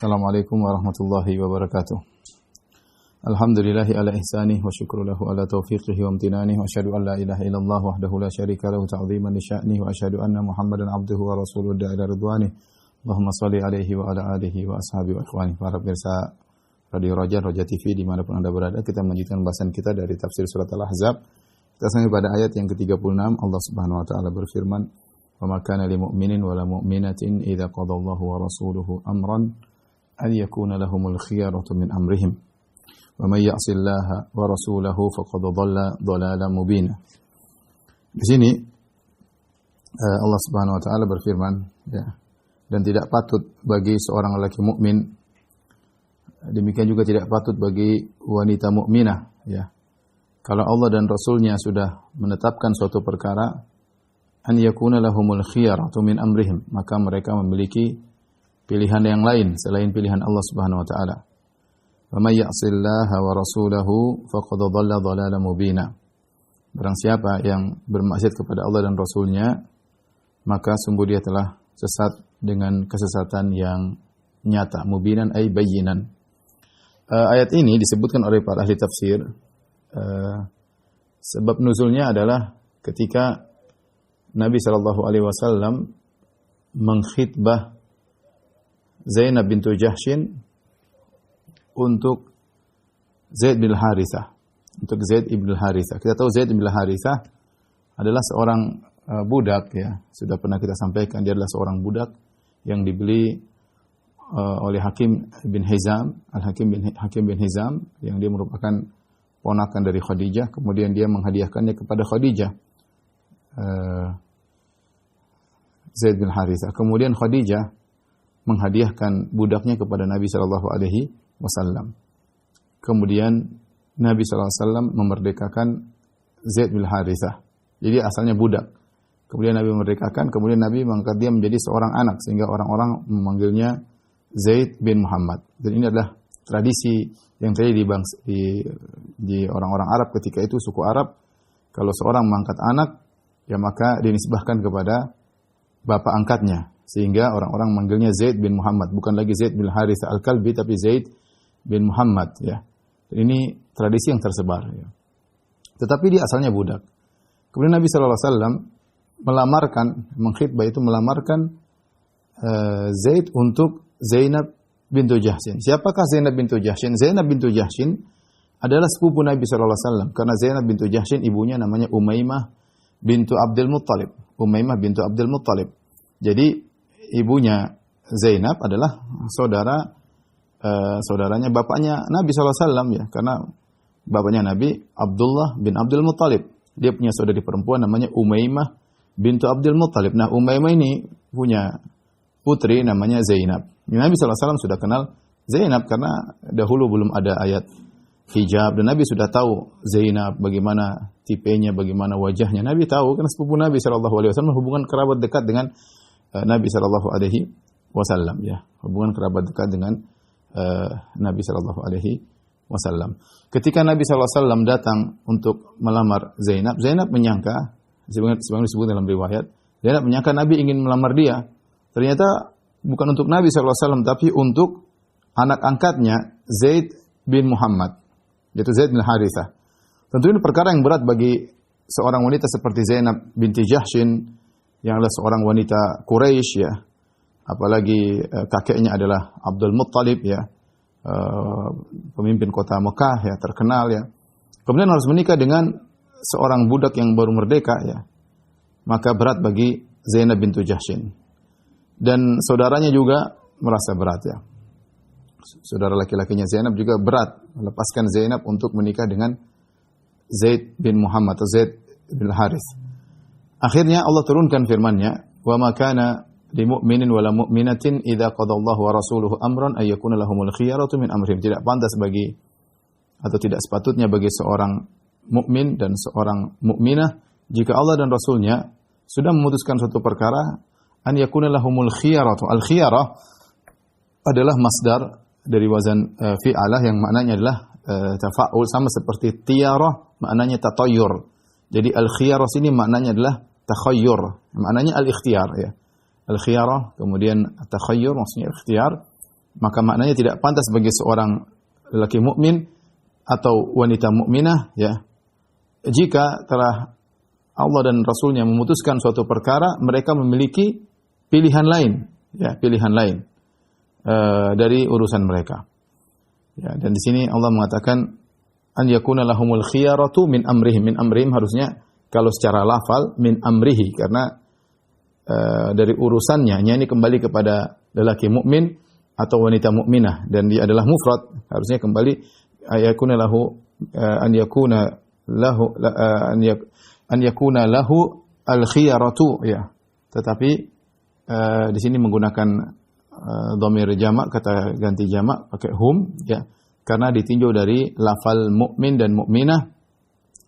Assalamualaikum warahmatullahi wabarakatuh. Alhamdulillahi ala ihsanih wa syukru lahu ala taufiqihi wa amtinanih wa asyhadu an la ilaha illallah wahdahu la syarika lahu ta'ziman li sya'nih wa asyhadu anna Muhammadan abduhu wa rasuluhu da'ila ridwanih. Allahumma shalli alaihi wa ala alihi wa ashabihi wa ikhwani. Para pemirsa Radio Roja TV dimanapun Anda berada, kita melanjutkan bahasan kita dari tafsir surat Al-Ahzab. Kita sampai pada ayat yang ke-36. Allah Subhanahu wa taala berfirman, "Wa ma kana lil mu'minin wa la mu'minatin idza qadallahu wa rasuluhu amran an yakuna lahumul khiyaratu min amrihim wa may ya'sillaha wa rasulahu faqad dhalla dhalalan mubina." Di sini Allah Subhanahu wa taala berfirman, ya, dan tidak patut bagi seorang lelaki mukmin, demikian juga tidak patut bagi wanita mukminah, ya, kalau Allah dan Rasulnya sudah menetapkan suatu perkara, an yakuna lahumul khiyaratu min amrihim, maka mereka memiliki pilihan yang lain selain pilihan Allah Subhanahu wa taala. Wa may ya'sillaha wa rasulahu faqad dhalla dhalalan mubina. Barang siapa yang bermaksiat kepada Allah dan Rasulnya, maka sungguh dia telah sesat dengan kesesatan yang nyata, mubinan ay bayyinan. Ayat ini disebutkan oleh para ahli tafsir, sebab nuzulnya adalah ketika Nabi sallallahu alaihi wasallam mengkhitbah Zainab bintu Jahshin untuk Zaid bin Harithah. Untuk Zaid bin Harithah. Kita tahu Zaid bin Harithah adalah seorang budak, ya. Sudah pernah kita sampaikan, dia adalah seorang budak yang dibeli oleh Hakim bin Hizam, Hakim bin Hizam, yang dia merupakan ponakan dari Khadijah. Kemudian dia menghadiahkannya kepada Khadijah, Zaid bin Harithah. Kemudian Khadijah menghadiahkan budaknya kepada Nabi sallallahu alaihi wasallam. Kemudian Nabi sallallahu alaihi wasallam memerdekakan Zaid bin Harithah. Jadi asalnya budak. Kemudian Nabi memerdekakan, kemudian Nabi mengangkat dia menjadi seorang anak sehingga orang-orang memanggilnya Zaid bin Muhammad. Dan ini adalah tradisi yang terjadi di orang-orang Arab ketika itu, suku Arab. Kalau seorang mengangkat anak, ya maka dinisbahkan kepada bapak angkatnya. Sehingga orang-orang manggilnya Zaid bin Muhammad, bukan lagi Zaid bin Harithah Al-Kalbi, tapi Zaid bin Muhammad, ya. Dan ini tradisi yang tersebar, ya. Tetapi dia asalnya budak. Kemudian Nabi SAW melamarkan Zaid untuk Zainab bintu Jahshin. Siapakah Zainab bintu Jahshin? Zainab bintu Jahshin adalah sepupu Nabi SAW. Karena Zainab bintu Jahshin ibunya namanya Umaymah bintu Abdul Muttalib. Umaymah bintu Abdul Muttalib. Jadi ibunya Zainab adalah saudaranya bapaknya Nabi SAW, ya, karena bapaknya Nabi Abdullah bin Abdul Muttalib. Dia punya saudari perempuan namanya Umaymah bintu Abdul Muttalib. Nah, Umaymah ini punya putri namanya Zainab. Nabi SAW sudah kenal Zainab karena dahulu belum ada ayat hijab, dan Nabi sudah tahu Zainab bagaimana tipenya, bagaimana wajahnya. Nabi tahu karena sepupu Nabi SAW, hubungan kerabat dekat dengan Nabi sallallahu alaihi wasallam, ya, hubungan kerabat dekat dengan Nabi sallallahu alaihi wasallam. Ketika Nabi sallallahu alaihi wasallam datang untuk melamar Zainab, Zainab menyangka, sebagaimana disebut dalam riwayat, Zainab menyangka Nabi ingin melamar dia. Ternyata bukan untuk Nabi sallallahu alaihi wasallam, tapi untuk anak angkatnya Zaid bin Muhammad, yaitu Zaid bin Harithah. Tentu ini perkara yang berat bagi seorang wanita seperti Zainab binti Jahshin, yang adalah seorang wanita Quraisy, ya, apalagi kakeknya adalah Abdul Muttalib, ya, pemimpin kota Mekah, ya, terkenal, ya. Kemudian harus menikah dengan seorang budak yang baru merdeka, ya. Maka berat bagi Zainab bintu Jahshin. Dan saudaranya juga merasa berat, ya. Saudara laki-lakinya Zainab juga berat melepaskan Zainab untuk menikah dengan Zaid bin Muhammad atau Zaid bin Harith. Akhirnya Allah turunkan firman-Nya, "Wa ma kana lil mu'minin wa la mu'minatin idza qadallahu wa rasuluhu amran ay yakuna lahumul khiyaratu min amrihim." Tidak pantas bagi atau tidak sepatutnya bagi seorang mukmin dan seorang mukminah jika Allah dan Rasulnya sudah memutuskan suatu perkara, an yakuna lahumul khiyaratu. Al-khiyarah adalah masdar dari wazan fi'alah yang maknanya adalah tafa'ul, sama seperti tiyarah maknanya tatayyur. Jadi al-khiyarah sini maknanya adalah takhayyur, maknanya al-ikhtiyar, ya. Al-khiyarah, kemudian takhayyur maksudnya ikhtiar. maka maknanya tidak pantas bagi seorang lelaki mukmin atau wanita mukminah ya, jika telah Allah dan Rasulnya memutuskan suatu perkara, mereka memiliki pilihan lain, ya, pilihan lain dari urusan mereka. Ya, dan di sini Allah mengatakan an yakuna lahumul khiyaratu min amrihim. Min amrihim harusnya kalau secara lafal min amrihi, karena dari urusannya ini kembali kepada lelaki mukmin atau wanita mukminah, dan dia adalah mufrad, harusnya kembali ayakuna lahu an yakuna lahu al khiyaratu ya. Tetapi di sini menggunakan dhamir jamak, kata ganti jamak pakai hum ya, karena ditinjau dari lafal mukmin dan mukminah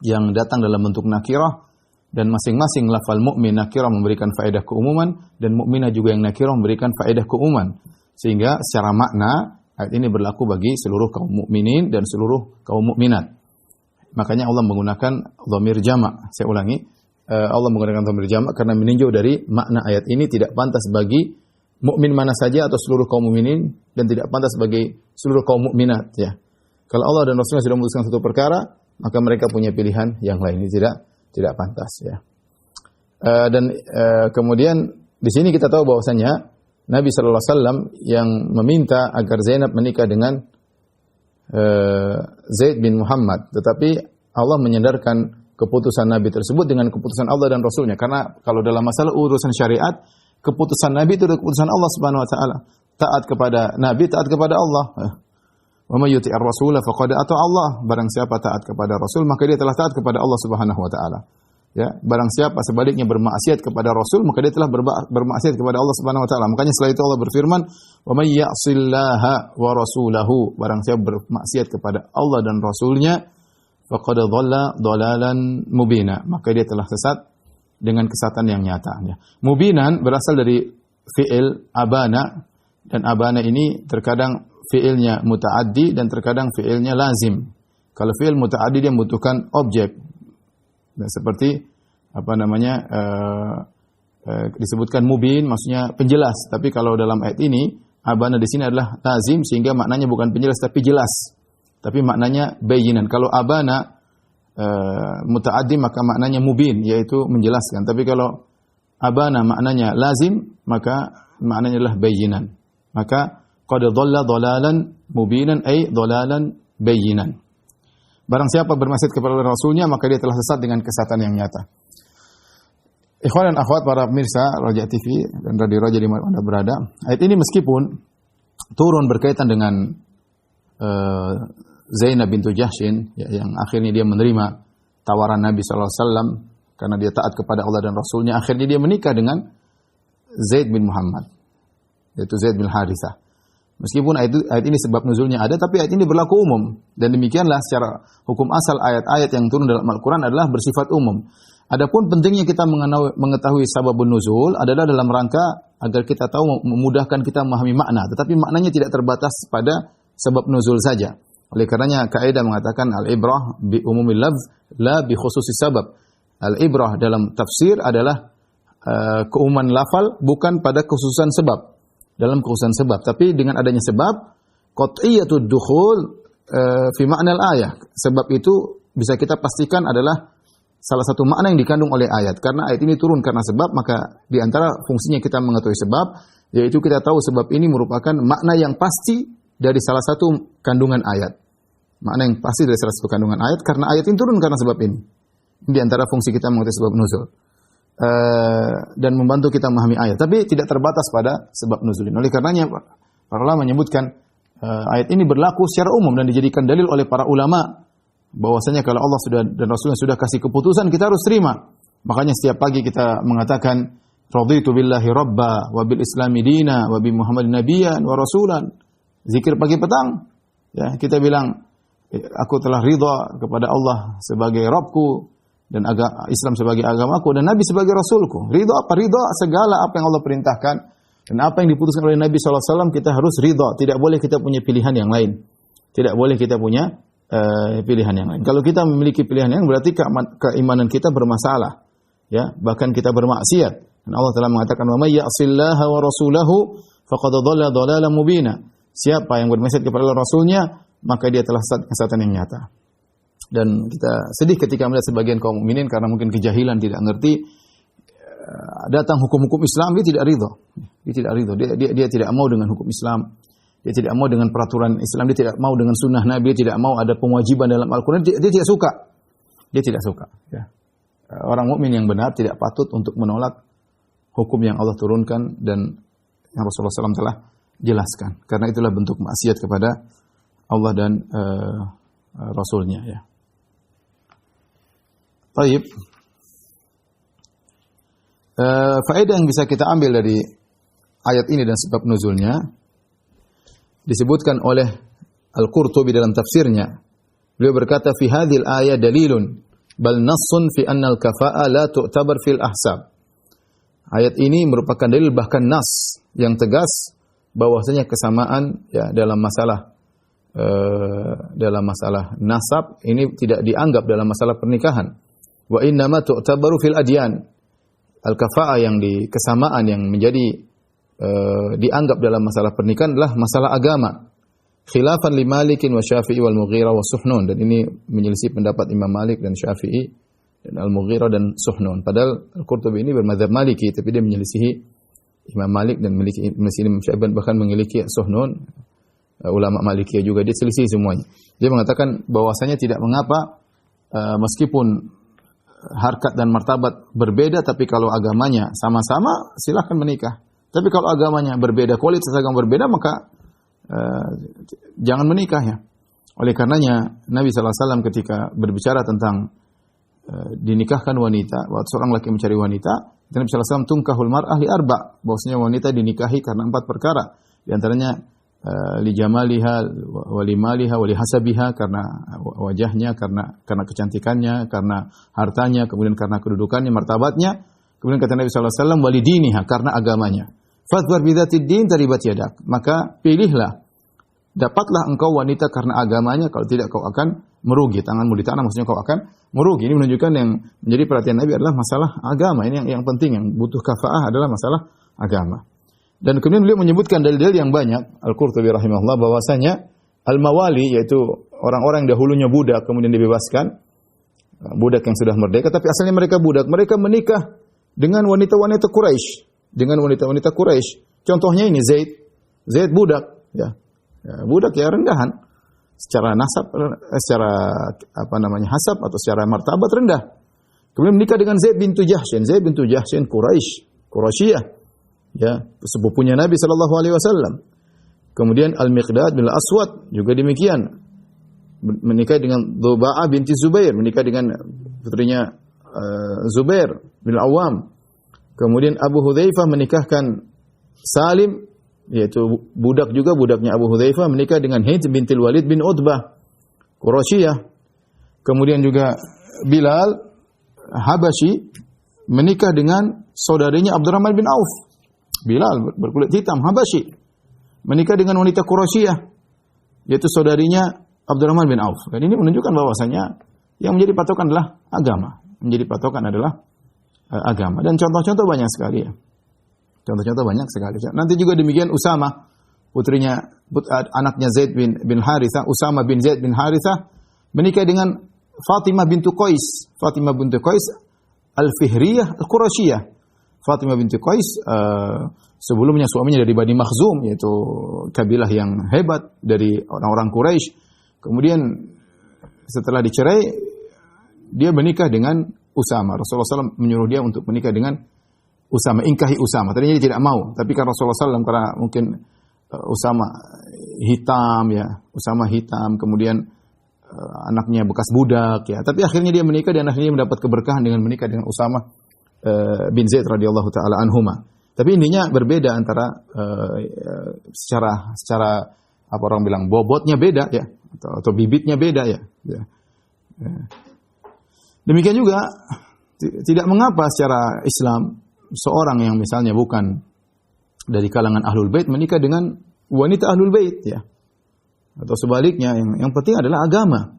yang datang dalam bentuk nakirah, dan masing-masing lafal mukmin nakirah memberikan faedah keumuman, dan mukminah juga yang nakirah memberikan faedah keumuman, sehingga secara makna ayat ini berlaku bagi seluruh kaum mukminin dan seluruh kaum mukminat. Makanya Allah menggunakan dhamir jamak. Saya ulangi, Allah menggunakan dhamir jamak karena meninjau dari makna ayat ini tidak pantas bagi mukmin mana saja atau seluruh kaum mukminin, dan tidak pantas bagi seluruh kaum mukminat ya. Kalau Allah dan Rasulnya sudah memutuskan satu perkara, maka mereka punya pilihan yang lain, ini tidak pantas ya. Kemudian di sini kita tahu bahwasanya Nabi sallallahu alaihi wasallam yang meminta agar Zainab menikah dengan Zaid bin Muhammad, tetapi Allah menyandarkan keputusan Nabi tersebut dengan keputusan Allah dan Rasulnya, karena kalau dalam masalah urusan syariat, keputusan Nabi itu adalah keputusan Allah Subhanahu wa taala. Taat kepada Nabi, taat kepada Allah. Wa may yuti'ir rasula faqad ata Allah. Barang siapa taat kepada Rasul, maka dia telah taat kepada Allah Subhanahu wa taala. Ya, barang siapa sebaliknya bermaksiat kepada Rasul, maka dia telah bermaksiat kepada Allah Subhanahu wa taala. Makanya setelah itu Allah berfirman, "Wa may ya'sillaha wa rasulahu." Barang siapa bermaksiat kepada Allah dan Rasulnya, faqad dhalla dhalalan mubina. Maka dia telah sesat dengan kesesatan yang nyata ya. Mubinan berasal dari fi'il abana, dan abana ini terkadang fi'ilnya muta'addi dan terkadang fi'ilnya lazim. Kalau fi'il muta'addi dia membutuhkan objek. Nah, seperti disebutkan mubin, maksudnya penjelas. Tapi kalau dalam ayat ini abana di sini adalah lazim, sehingga maknanya bukan penjelas tapi jelas. Tapi maknanya bayinan. Kalau abana muta'addi maka maknanya mubin, yaitu menjelaskan. Tapi kalau abana maknanya lazim, maka maknanya adalah bayinan. Maka qad dhalla dhalalan mubinan ay dhalalan bayinan. Barang siapa bermaksiat kepada Rasulnya, maka dia telah sesat dengan kesesatan yang nyata. Ikhwan dan akhwat para pemirsa Raja TV dan Radio Raja di mana Anda berada, ayat ini meskipun turun berkaitan dengan Zainab bintu Jahsyin ya, yang akhirnya dia menerima tawaran Nabi sallallahu alaihi wasallam karena dia taat kepada Allah dan Rasulnya, akhirnya dia menikah dengan Zaid bin Muhammad, yaitu Zaid bin Harithah. Meskipun ayat ini sebab nuzulnya ada, tapi ayat ini berlaku umum, dan demikianlah secara hukum asal ayat-ayat yang turun dalam Al-Quran adalah bersifat umum. Adapun pentingnya kita mengetahui sababun nuzul adalah dalam rangka agar kita tahu, memudahkan kita memahami makna, tetapi maknanya tidak terbatas pada sebab nuzul saja. Oleh karenanya kaidah mengatakan al-ibrah bi umumil lafz la bi khususis sabab. Al-ibrah dalam tafsir adalah keumuman lafal, bukan pada kekhususan sebab. Dalam kekhususan sebab, tapi dengan adanya sebab qat'iyatud dukhul fi ma'nal ayah. Sebab itu bisa kita pastikan adalah salah satu makna yang dikandung oleh ayat. Karena ayat ini turun karena sebab, maka di antara fungsinya kita mengetahui sebab, yaitu kita tahu sebab ini merupakan makna yang pasti dari salah satu kandungan ayat. Makna yang pasti dari salah satu kandungan ayat, karena ayat ini turun karena sebab ini. Di antara fungsi kita mengetahui sebab nuzul. Dan membantu kita memahami ayat, tapi tidak terbatas pada sebab nuzul. Oleh karenanya para ulama menyebutkan ayat ini berlaku secara umum dan dijadikan dalil oleh para ulama bahwasanya kalau Allah sudah dan Rasulnya sudah kasih keputusan, kita harus terima. Makanya setiap pagi kita mengatakan raditu billahi rabba wa bil islami dina wa bi muhammadin nabiyyan wa rasulan. Zikir pagi petang ya, kita bilang aku telah ridha kepada Allah sebagai Rabbku, dan Islam sebagai agamaku, dan Nabi sebagai Rasulku. Ridha apa? Ridha segala apa yang Allah perintahkan dan apa yang diputuskan oleh Nabi SAW, kita harus ridha. Tidak boleh kita punya pilihan yang lain. Tidak boleh kita punya pilihan yang lain. Kalau kita memiliki pilihan yang berarti keimanan kita bermasalah. Ya, bahkan kita bermaksiat. Dan Allah telah mengatakan, "Wa may ya'sillaha wa rasulahu faqad dhalla dhalalan mubina." siapa yang bernasihat kepada Allah Rasulnya, maka dia telah sesat kesesatan yang nyata. Dan kita sedih ketika melihat sebagian kaum mukminin karena mungkin kejahilan, tidak ngerti, datang hukum-hukum Islam, dia tidak ridho. Dia tidak ridho. Dia tidak mau dengan hukum Islam. Dia tidak mau dengan peraturan Islam. Dia tidak mau dengan sunnah Nabi. Dia tidak mau ada pewajiban dalam Al-Quran. Dia tidak suka. Dia tidak suka. Ya. Orang mukmin yang benar tidak patut untuk menolak hukum yang Allah turunkan dan yang Rasulullah SAW telah jelaskan. Karena itulah bentuk maksiat kepada Allah dan Rasulnya. Ya. Baik. Faedah yang bisa kita ambil dari ayat ini dan sebab nuzulnya disebutkan oleh Al-Qurtubi dalam tafsirnya. Beliau berkata, fi hadhil ayat dalilun bal nassun fi anna al-kafa'a la tu'tabar fil ahsab. Ayat ini merupakan dalil, bahkan nas yang tegas bahwasanya kesamaan ya dalam masalah nasab ini tidak dianggap dalam masalah pernikahan. Wa inna ma tu'tabaru fil adyan. Al-kafa'ah yang kesamaan yang menjadi dianggap dalam masalah pernikahan adalah masalah agama. Khilafan li Malikin wa Syafi'i wal Mughirah wa Suhnun, dan ini menyelisih pendapat Imam Malik dan Syafi'i dan Al-Mughirah dan Suhnun. Padahal Al-Qurtubi ini bermadzhab Maliki, tapi dia menyelisihi Imam Malik dan menyelisihi Imam Syafi'i, bahkan memiliki Suhnun. Ulama Malikiyah juga dia selisih semuanya. Dia mengatakan bahwasanya tidak mengapa meskipun harkat dan martabat berbeda, tapi kalau agamanya sama-sama silahkan menikah. Tapi kalau agamanya berbeda, kualitas agama berbeda, maka jangan menikah ya. Oleh karenanya Nabi SAW ketika berbicara tentang dinikahkan wanita, waktu seorang laki mencari wanita, Nabi SAW tungkahul mar'ah li arba', bahwasanya wanita dinikahi karena 4 perkara. Di antaranya li jamaliha wa li maliha wa li hasabiha, karena wajahnya, karena kecantikannya, karena hartanya, kemudian karena kedudukannya, martabatnya. Kemudian kata Nabi SAW, wa li diniha, karena agamanya. Fadhfar bidzatid din taribat yadak, maka pilihlah, dapatlah engkau wanita karena agamanya, kalau tidak kau akan merugi, tanganmu di tanah, maksudnya kau akan merugi. Ini menunjukkan yang menjadi perhatian Nabi adalah masalah agama. Ini yang penting, yang butuh kafa'ah adalah masalah agama. Dan kemudian beliau menyebutkan dalil-dalil yang banyak, Al-Qurtubi rahimahullah, bahwasanya al-mawali, yaitu orang-orang yang dahulunya budak kemudian dibebaskan, budak yang sudah merdeka, tapi asalnya mereka budak, mereka menikah dengan wanita-wanita Quraisy. Dengan wanita-wanita Quraisy. Contohnya ini Zaid budak, ya. Budak ya rendahan. Secara nasab, secara hasab atau secara martabat rendah. Kemudian menikah dengan Zaid bintu Jahsyin. Zaid bintu Jahsyin Quraisyiyah. Ya, sepupunya Nabi sallallahu alaihi wasallam. Kemudian Al-Miqdad bin Al-Aswad juga demikian. Menikah dengan Dhuba'ah binti Zubair, menikah dengan putrinya Zubair bin Al-Awwam. Kemudian Abu Hudzaifah menikahkan Salim, yaitu budak juga, budaknya Abu Hudzaifah, menikah dengan Hind bintil Walid bin Utbah, Quraisyiyah. Kemudian juga Bilal Habasyi menikah dengan saudarinya Abdurrahman bin Auf. Bilal berkulit hitam, Habasyi, menikah dengan wanita Quraisyiyah, yaitu saudarinya Abdurrahman bin Auf. Dan ini menunjukkan bahwasanya yang menjadi patokan adalah agama. Menjadi patokan adalah agama. Dan contoh-contoh banyak sekali ya. Contoh-contoh banyak sekali. Nanti juga demikian Usama, anaknya Zaid bin Harithah, Usama bin Zaid bin Harithah, menikah dengan Fatimah bintu Qais. Fatimah bintu Qais Al-Fihriyah Al-Quraisyiyah. Fatimah bintu Qais sebelumnya suaminya dari Bani Makhzum, yaitu kabilah yang hebat dari orang-orang Quraisy. Kemudian setelah dicerai, dia menikah dengan Usama. Rasulullah SAW menyuruh dia untuk menikah dengan Usama, ingkahi Usama. Tadinya dia tidak mau, tapi kan Rasulullah SAW karena mungkin Usama hitam ya, Usama hitam, kemudian anaknya bekas budak ya. Tapi akhirnya dia menikah dan akhirnya mendapat keberkahan dengan menikah dengan Usama bin Zaid radhiyallahu taala anhuma. Tapi intinya berbeda antara secara apa orang bilang bobotnya beda ya, atau bibitnya beda ya. Demikian juga tidak mengapa secara Islam seorang yang misalnya bukan dari kalangan Ahlul Bait menikah dengan wanita Ahlul Bait ya. Atau sebaliknya, yang penting adalah agama.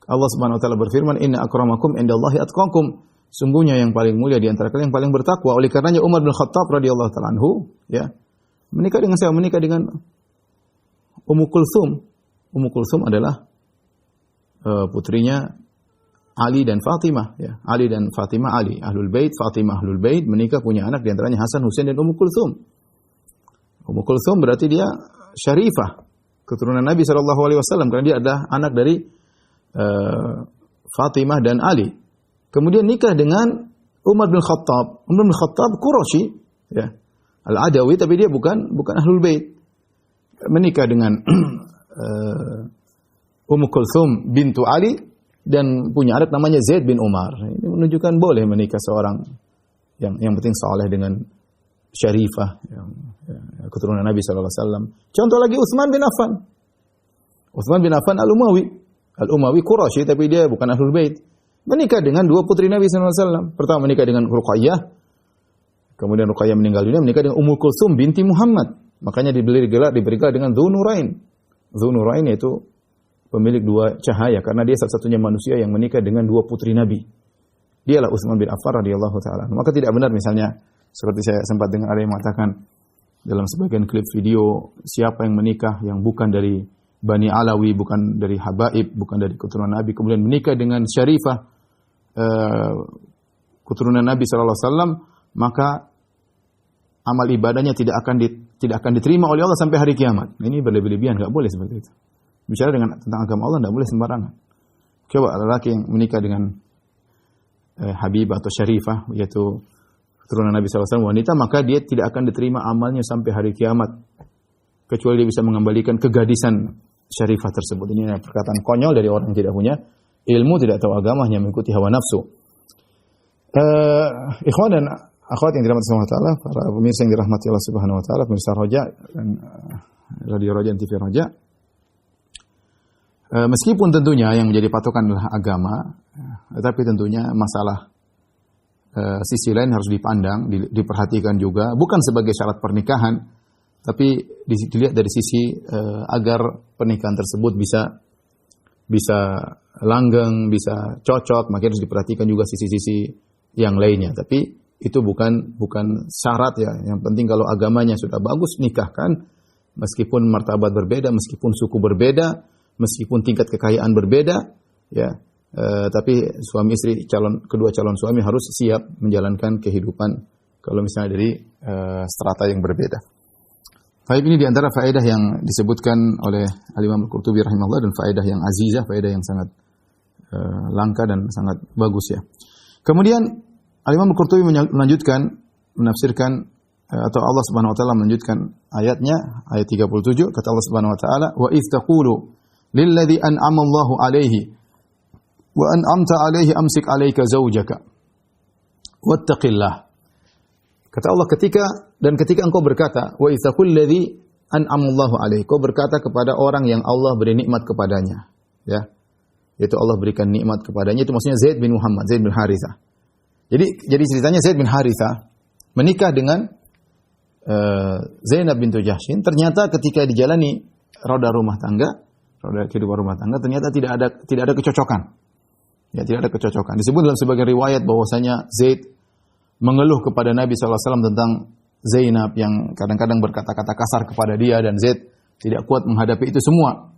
Allah Subhanahu wa taala berfirman, "Inna akramakum indallahi atqakum." Sungguhnya yang paling mulia di antara kalian yang paling bertakwa. Oleh karenanya Umar bin Khattab radhiyallahu taala anhu ya menikah dengan siapa? Menikah dengan Ummu Kulsum. Ummu Kulsum adalah putrinya Ali dan Fatimah, ya. Ali dan Fatimah, Ali Ahlul Bait, Fatimah Ahlul Bait, menikah punya anak di antaranya Hasan, Husain dan Ummu Kulsum. Ummu Kulsum berarti dia syarifah, keturunan Nabi SAW karena dia adalah anak dari Fatimah dan Ali. Kemudian nikah dengan Umar bin Khattab. Umar bin Khattab Quraisy, ya. Al-Adawi, tapi dia bukan Ahlul Bait. Menikah dengan Ummu Kulsum bintu Ali dan punya anak namanya Zaid bin Umar. Ini menunjukkan boleh menikah seorang yang penting saleh dengan syarifah, keturunan Nabi SAW. Contoh lagi Utsman bin Affan. Utsman bin Affan Al-Umawi Quraisy, tapi dia bukan Ahlul Bait. Menikah dengan dua putri Nabi SAW. Pertama menikah dengan Ruqayyah, kemudian Ruqayyah meninggal dunia, menikah dengan Ummu Kulsum binti Muhammad. Makanya diberi gelar dengan Dzunurain. Dzunurain yaitu pemilik dua cahaya, karena dia satu-satunya manusia yang menikah dengan dua putri Nabi. Dialah Utsman bin Affan radhiyallahu taala. Maka tidak benar misalnya seperti saya sempat dengar ada yang mengatakan dalam sebagian klip video, siapa yang menikah yang bukan dari Bani Alawi, bukan dari Habaib, bukan dari keturunan Nabi, kemudian menikah dengan syarifah keturunan Nabi sallallahu alaihi wasallam, maka amal ibadahnya tidak akan diterima oleh Allah sampai hari kiamat. Ini berlebih-lebihan, enggak boleh seperti itu. Bicara tentang agama Allah tidak boleh sembarangan. Coba lelaki yang menikah dengan Habibah atau Syarifah, yaitu keturunan Nabi SAW wanita, maka dia tidak akan diterima amalnya sampai hari kiamat. Kecuali dia bisa mengembalikan kegadisan Syarifah tersebut. Ini perkataan konyol dari orang yang tidak punya ilmu, tidak tahu agama, hanya mengikuti hawa nafsu. Ikhwan dan akhwat yang dirahmati Allah Ta'ala, para pemirsa yang dirahmati Allah Subhanahu Wa Ta'ala, pemirsa Roja dan Radio Roja dan TV Roja. Meskipun tentunya yang menjadi patokan adalah agama, tetapi tentunya masalah sisi lain harus dipandang, diperhatikan juga, bukan sebagai syarat pernikahan, tapi dilihat dari sisi agar pernikahan tersebut bisa langgeng, bisa cocok, maka harus diperhatikan juga sisi-sisi yang lainnya. Tapi itu bukan syarat, ya. Yang penting kalau agamanya sudah bagus, nikahkan, meskipun martabat berbeda, meskipun suku berbeda, meskipun tingkat kekayaan berbeda, ya, tapi suami istri kedua calon suami harus siap menjalankan kehidupan kalau misalnya dari strata yang berbeda. Baik, ini diantara faedah yang disebutkan oleh Al-Imam Al-Qurtubi rahimahullah, dan faedah yang azizah, faedah yang sangat langka dan sangat bagus, ya. Kemudian Al-Imam Al-Qurtubi melanjutkan menafsirkan atau Allah Subhanahu wa taala melanjutkan ayatnya, ayat 37, kata Allah Subhanahu wa taala, "Wa idz taqulu lilladzi an'ama Allahu 'alaihi wa an'amta 'alaihi amsik 'alaika zawjaka wattaqillah." Kata Allah, ketika engkau berkata, wa idza qul ladzi an'ama Allahu 'alaihi, kau berkata kepada orang yang Allah beri nikmat kepadanya, ya. Yaitu Allah berikan nikmat kepadanya, itu maksudnya Zaid bin Muhammad, Zaid bin Harithah. Jadi ceritanya Zaid bin Harithah menikah dengan Zainab bintu Jahsyin. Ternyata ketika dijalani roda kehidupan rumah tangga, ternyata tidak ada kecocokan. Ya, tidak ada kecocokan. Disebut dalam sebagian riwayat bahwasanya Zaid mengeluh kepada Nabi SAW tentang Zainab yang kadang-kadang berkata-kata kasar kepada dia, dan Zaid tidak kuat menghadapi itu semua.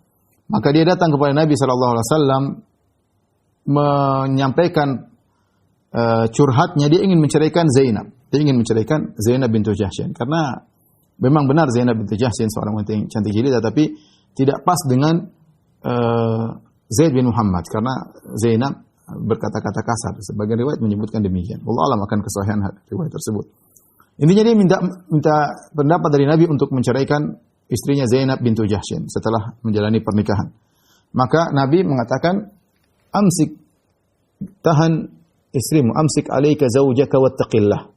Maka dia datang kepada Nabi SAW menyampaikan curhatnya, dia ingin menceraikan Zainab. Dia ingin menceraikan Zainab bintu Jahsyin karena memang benar Zainab bintu Jahsyin seorang wanita yang cantik jelita, tapi tidak pas dengan Zaid bin Muhammad karena Zainab berkata-kata kasar. Sebagian riwayat menyebutkan demikian. Wallahu a'lam akan kesahihan riwayat tersebut. Intinya dia minta pendapat dari Nabi untuk menceraikan istrinya Zainab bintu Jahsyin setelah menjalani pernikahan. Maka Nabi mengatakan, "Amsik, tahan istrimu, amsik 'alaika zaujaka wattaqillah."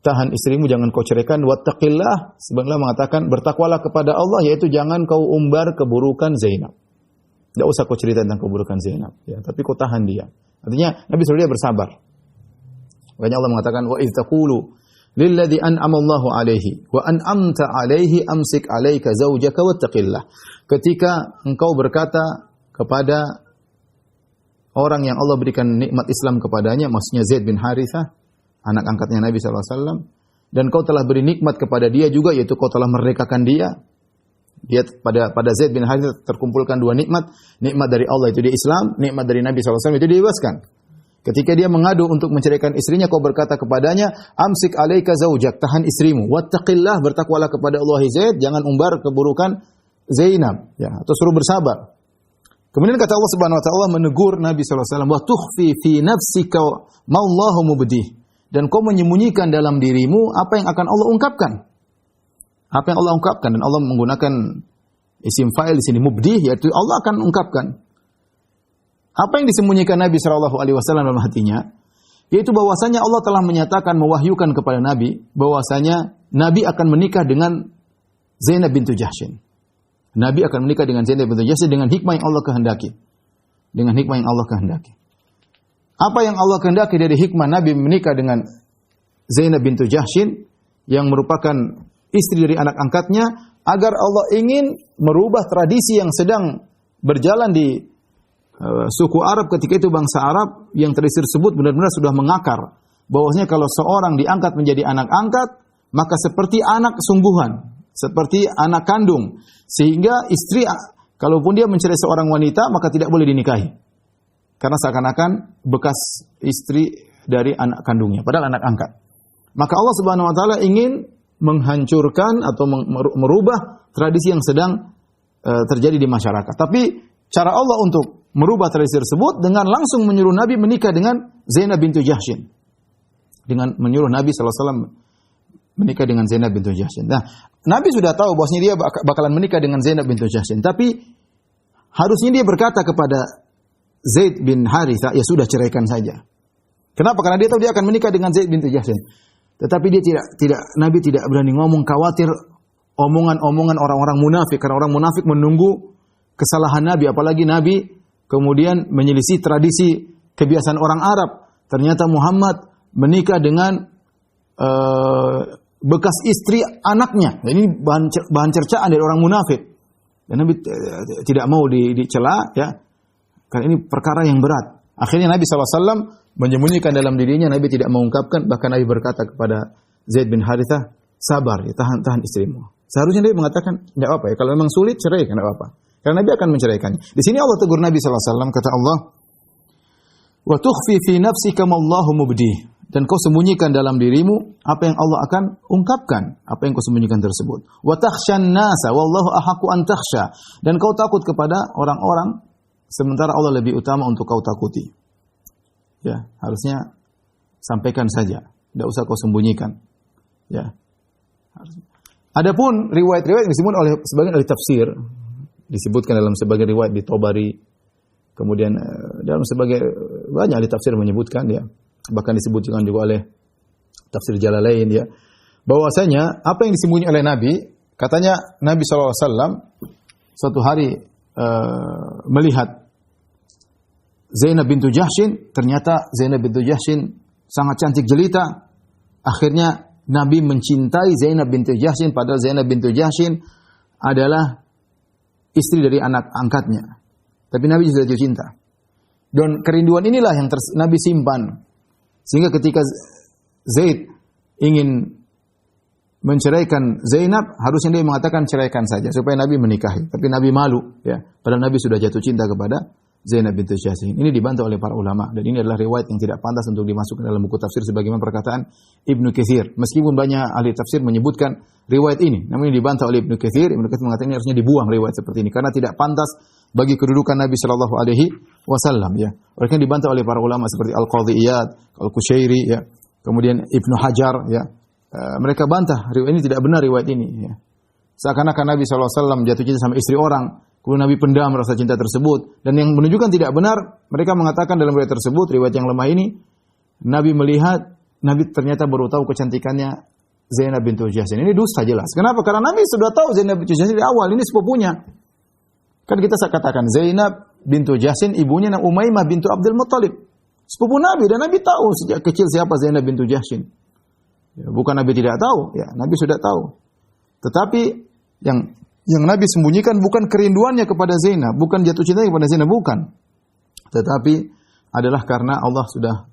Tahan istrimu, jangan kau ceraikan, wattaqillah, sebenarnya mengatakan bertakwalah kepada Allah, yaitu jangan kau umbar keburukan Zainab. Tidak usah kau cerita tentang keburukan Zainab, ya, tapi kau tahan dia. Artinya Nabi suruh dia bersabar. Makanya Allah mengatakan, wa idz taqulu lilladzi an'ama Allahu 'alaihi wa an'amta 'alaihi amsik 'alaika zaujaka wattaqillah. Ketika engkau berkata kepada orang yang Allah berikan nikmat Islam kepadanya, maksudnya Zaid bin Harithah, anak angkatnya Nabi SAW, dan kau telah beri nikmat kepada dia juga, yaitu kau telah merdekakan dia, Dia pada Zaid bin Harithah terkumpulkan dua nikmat, nikmat dari Allah itu dia Islam, nikmat dari Nabi SAW itu dibebaskan. Ketika dia mengadu untuk menceraikan istrinya, kau berkata kepadanya, amsik alaika zaujak, tahan istrimu, wattaqillah, bertakwalah kepada Allah Zaid, jangan umbar keburukan Zainab, ya, atau suruh bersabar. Kemudian kata Allah Subhanahu wa taala menegur Nabi sallallahu alaihi wasallam, wa tukhfi fi nafsika ma Allahu mubdih. Dan kau menyembunyikan dalam dirimu apa yang akan Allah ungkapkan. Apa yang Allah ungkapkan, dan Allah menggunakan isim fa'il di sini mubdih, yaitu Allah akan ungkapkan. Apa yang disembunyikan Nabi sallallahu alaihi wasallam dalam hatinya, yaitu bahwasanya Allah telah menyatakan, mewahyukan kepada Nabi bahwasanya Nabi akan menikah dengan Zainab bintu Jahsyin. Nabi akan menikah dengan Zainab bintu Jahsyin dengan hikmah yang Allah kehendaki. Dengan hikmah yang Allah kehendaki. Apa yang Allah kehendaki dari hikmah Nabi menikah dengan Zainab bintu Jahsyin yang merupakan istri dari anak angkatnya, agar Allah ingin merubah tradisi yang sedang berjalan di suku Arab ketika itu, bangsa Arab, yang tradisi tersebut benar-benar sudah mengakar. Bahwasanya kalau seorang diangkat menjadi anak angkat, maka seperti anak sungguhan, seperti anak kandung. Sehingga istri, kalaupun dia mencerai seorang wanita, maka tidak boleh dinikahi. Karena seakan-akan bekas istri dari anak kandungnya, padahal anak angkat. Maka Allah Subhanahu wa taala ingin menghancurkan atau merubah tradisi yang sedang terjadi di masyarakat. Tapi cara Allah untuk merubah tradisi tersebut dengan langsung menyuruh Nabi menikah dengan Zainab bintu Jahsyin. Dengan menyuruh Nabi sallallahu alaihi wasallam menikah dengan Zainab bintu Jahsyin. Nah, Nabi sudah tahu bahwasanya dia bakalan menikah dengan Zainab bintu Jahsyin, tapi harusnya dia berkata kepada Zaid bin Harithah, ya sudah, ceraikan saja. Kenapa? Karena dia tahu dia akan menikah dengan Zaid bintu Jahsyin. Tetapi dia Nabi tidak berani ngomong, khawatir omongan-omongan orang-orang munafik, karena orang munafik menunggu kesalahan Nabi, apalagi Nabi kemudian menyelisih tradisi kebiasaan orang Arab. Ternyata Muhammad menikah dengan bekas istri anaknya. Dan ini bahan cercaan dari orang munafik. Dan Nabi tidak mau dicela, ya. Karena ini perkara yang berat. Akhirnya Nabi SAW menyembunyikan dalam dirinya, Nabi tidak mengungkapkan. Bahkan Nabi berkata kepada Zaid bin Harithah, sabar, ya, tahan istrimu. Seharusnya Nabi mengatakan, tidak apa-apa ya, kalau memang sulit, cerai, tidak apa-apa. Karena Nabi akan menceraikannya. Di sini Allah tegur Nabi SAW, kata Allah, wa tukhfi fi nafsika ma Allahu mubdih. Dan kau sembunyikan dalam dirimu apa yang Allah akan ungkapkan, apa yang kau sembunyikan tersebut. Wa takhshan nasa wallahu ahaqqu an takhsha. Dan kau takut kepada orang-orang, sementara Allah lebih utama untuk kau takuti. Ya, harusnya sampaikan saja, tidak usah kau sembunyikan. Ya. Adapun riwayat-riwayat disebut oleh sebagian ahli tafsir, disebutkan dalam sebagian riwayat di Tabari, kemudian dalam sebagai banyak ahli tafsir menyebutkan, ya, bahkan disebutkan juga oleh tafsir Jalalain, ya, bahwasanya apa yang disembunyikan oleh Nabi, katanya Nabi SAW suatu hari melihat Zainab bintu Jahsyin, ternyata Zainab bintu Jahsyin sangat cantik jelita. Akhirnya Nabi mencintai Zainab bintu Jahsyin, padahal Zainab bintu Jahsyin adalah istri dari anak angkatnya. Tapi Nabi sudah jatuh cinta. Dan kerinduan inilah yang Nabi simpan. Sehingga ketika Zaid ingin menceraikan Zainab, harusnya dia mengatakan ceraikan saja supaya Nabi menikahi. Tapi Nabi malu, ya. Padahal Nabi sudah jatuh cinta kepada Zainab bintu Jahsyin. Ini dibantah oleh para ulama, dan ini adalah riwayat yang tidak pantas untuk dimasukkan dalam buku tafsir sebagaimana perkataan Ibnu Katsir. Meskipun banyak ahli tafsir menyebutkan riwayat ini, namun ini dibantah oleh Ibnu Katsir. Ibnu Katsir mengatakan ini harusnya dibuang riwayat seperti ini karena tidak pantas bagi kedudukan Nabi sallallahu alaihi wasallam, ya. Oleh karena dibantah oleh para ulama seperti Al-Qadhi Iyad, Al-Qushairi, ya. Kemudian Ibnu Hajar, ya. Mereka bantah riwayat ini tidak benar, riwayat ini, ya. Seakan-akan Nabi sallallahu alaihi wasallam jatuh cinta sama istri orang, kemudian Nabi pendam rasa cinta tersebut, dan yang menunjukkan tidak benar, mereka mengatakan dalam riwayat tersebut, riwayat yang lemah ini, Nabi melihat, Nabi ternyata baru tahu kecantikannya Zainab bintu Jahsyin. Ini dusta jelas. Kenapa? Karena Nabi sudah tahu Zainab bintu Jahsyin dari awal, ini sepupunya. Kan kita katakan Zainab bintu Jahsyin ibunya Umaymah bintu Abdul Muttalib, sepupu Nabi, dan Nabi tahu sejak kecil siapa Zainab bintu Jahsyin. Ya, bukan Nabi tidak tahu, ya, Nabi sudah tahu. Tetapi yang Nabi sembunyikan bukan kerinduannya kepada Zainab, bukan jatuh cinta kepada Zainab, bukan. Tetapi adalah karena Allah sudah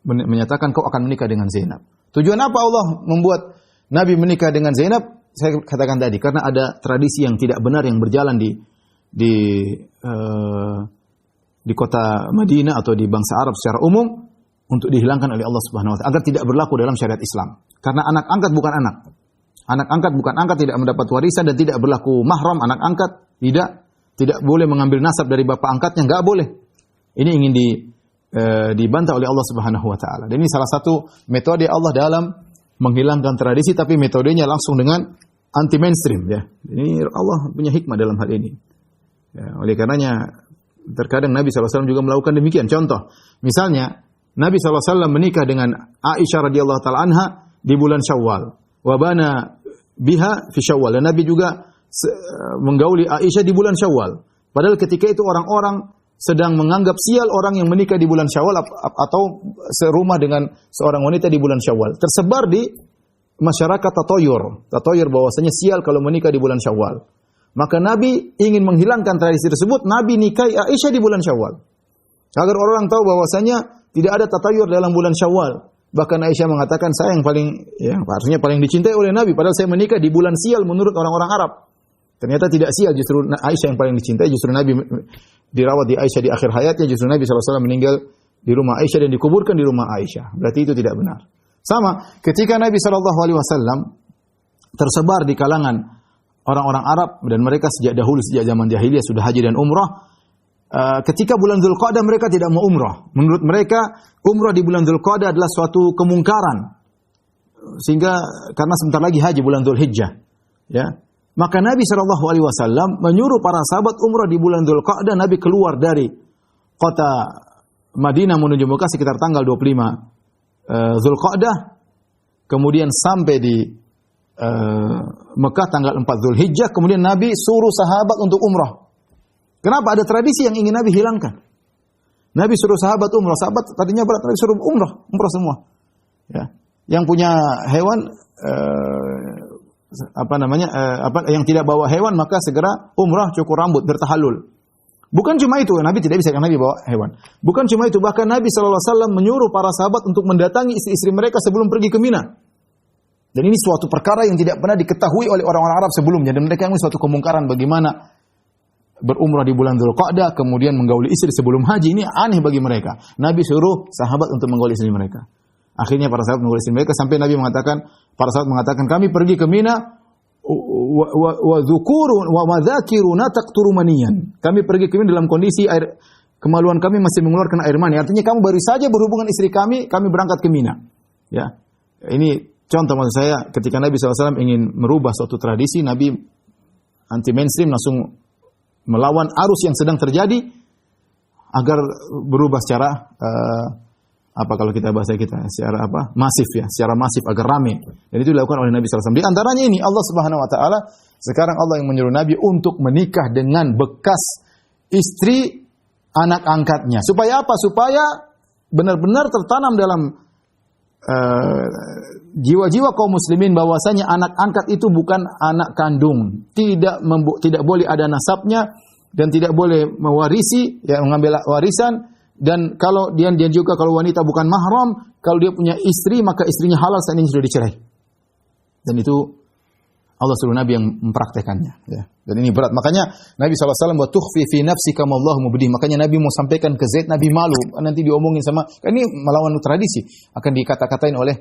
menyatakan kau akan menikah dengan Zainab. Tujuan apa Allah membuat Nabi menikah dengan Zainab? saya katakan tadi, karena ada tradisi yang tidak benar yang berjalan di kota Madinah atau di bangsa Arab secara umum untuk dihilangkan oleh Allah Subhanahu wa taala agar tidak berlaku dalam syariat Islam. Karena anak angkat bukan anak. Anak angkat bukan angkat, tidak mendapat warisan dan tidak berlaku mahram. Anak angkat tidak boleh mengambil nasab dari bapak angkatnya, enggak boleh. Ini ingin dibantah oleh Allah Subhanahu wa taala. Dan ini salah satu metode Allah dalam menghilangkan tradisi, tapi metodenya langsung dengan anti mainstream ya. Ini Allah punya hikmah dalam hal ini. Ya, oleh karenanya terkadang Nabi SAW juga melakukan demikian. Contoh, misalnya Nabi SAW menikah dengan Aisyah radhiyallahu taala anha di bulan Syawal. Wa bana biha fi Syawal. Dan Nabi juga menggauli Aisyah di bulan Syawal. Padahal ketika itu orang-orang sedang menganggap sial orang yang menikah di bulan Syawal atau serumah dengan seorang wanita di bulan Syawal. Tersebar di masyarakat tatoyur bahwasanya sial kalau menikah di bulan Syawal. Maka Nabi ingin menghilangkan tradisi tersebut, Nabi nikahi Aisyah di bulan Syawal. Agar orang tahu bahwasanya tidak ada tatayur dalam bulan Syawal. Bahkan Aisyah mengatakan, saya yang harusnya paling dicintai oleh Nabi, padahal saya menikah di bulan sial menurut orang-orang Arab. Ternyata tidak sial, justru Aisyah yang paling dicintai, justru Nabi dirawat di Aisyah di akhir hayatnya, justru Nabi SAW meninggal di rumah Aisyah dan dikuburkan di rumah Aisyah. Berarti itu tidak benar. Sama, ketika Nabi SAW tersebar di kalangan orang-orang Arab dan mereka sejak dahulu, sejak zaman jahiliyah sudah haji dan umrah. Ketika bulan Dzulqa'dah mereka tidak mau umrah. Menurut mereka umrah di bulan Dzulqa'dah adalah suatu kemungkaran. Sehingga karena sebentar lagi haji bulan Dzulhijjah, ya. Maka Nabi SAW menyuruh para sahabat umrah di bulan Dzulqa'dah. Nabi keluar dari kota Madinah menuju Mekah sekitar tanggal 25 Dzulqa'dah. Kemudian sampai di Mekah tanggal 4 Dzulhijjah. Kemudian Nabi suruh sahabat untuk umrah. Kenapa? Ada tradisi yang ingin Nabi hilangkan. Nabi suruh sahabat umrah. Sahabat tadinya berat, Nabi suruh umrah semua. Ya. Yang punya hewan yang tidak bawa hewan maka segera umrah, cukur rambut, bertahallul. Bukan cuma itu, Nabi tidak bisa, karena Nabi bawa hewan. Bukan cuma itu, bahkan Nabi SAW menyuruh para sahabat untuk mendatangi istri-istri mereka sebelum pergi ke Mina. Dan ini suatu perkara yang tidak pernah diketahui oleh orang-orang Arab sebelumnya. Dan mereka ini suatu kemungkaran bagaimana berumrah di bulan Dzulqa'dah, kemudian menggauli istri sebelum haji. Ini aneh bagi mereka. Nabi suruh sahabat untuk menggauli istri mereka. Akhirnya para sahabat menggauli istri mereka sampai Nabi para sahabat mengatakan, kami pergi ke Mina wa dzukuru wa madzakiruna taqturu maniyan. Kami pergi ke Mina dalam kondisi kemaluan kami masih mengeluarkan air mani. Artinya kamu baru saja berhubungan istri kami berangkat ke Mina. Ya. Ini contoh maksud saya, ketika Nabi SAW ingin merubah suatu tradisi, Nabi anti mainstream, langsung melawan arus yang sedang terjadi agar berubah secara kalau kita bahasa kita secara secara masif agar ramai. Dan itu dilakukan oleh Nabi SAW. Di antaranya ini Allah Subhanahu wa taala sekarang Allah yang menyuruh Nabi untuk menikah dengan bekas istri anak angkatnya. Supaya apa? Supaya benar-benar tertanam dalam jiwa-jiwa kaum muslimin bahwasanya anak angkat itu bukan anak kandung, tidak boleh ada nasabnya dan tidak boleh mewarisi, mengambil warisan. Dan kalau dia juga kalau wanita bukan mahram, kalau dia punya istri maka istrinya halal saat ini sudah dicerai. Dan itu Allah suruh Nabi yang mempraktekannya, ya. Dan ini berat. Makanya Nabi SAW wa tukhfi fi nafsika ma Allahu mubdi. Makanya Nabi mau sampaikan ke Zaid, Nabi malu nanti diomongin sama, ini melawan tradisi, akan dikata-katain oleh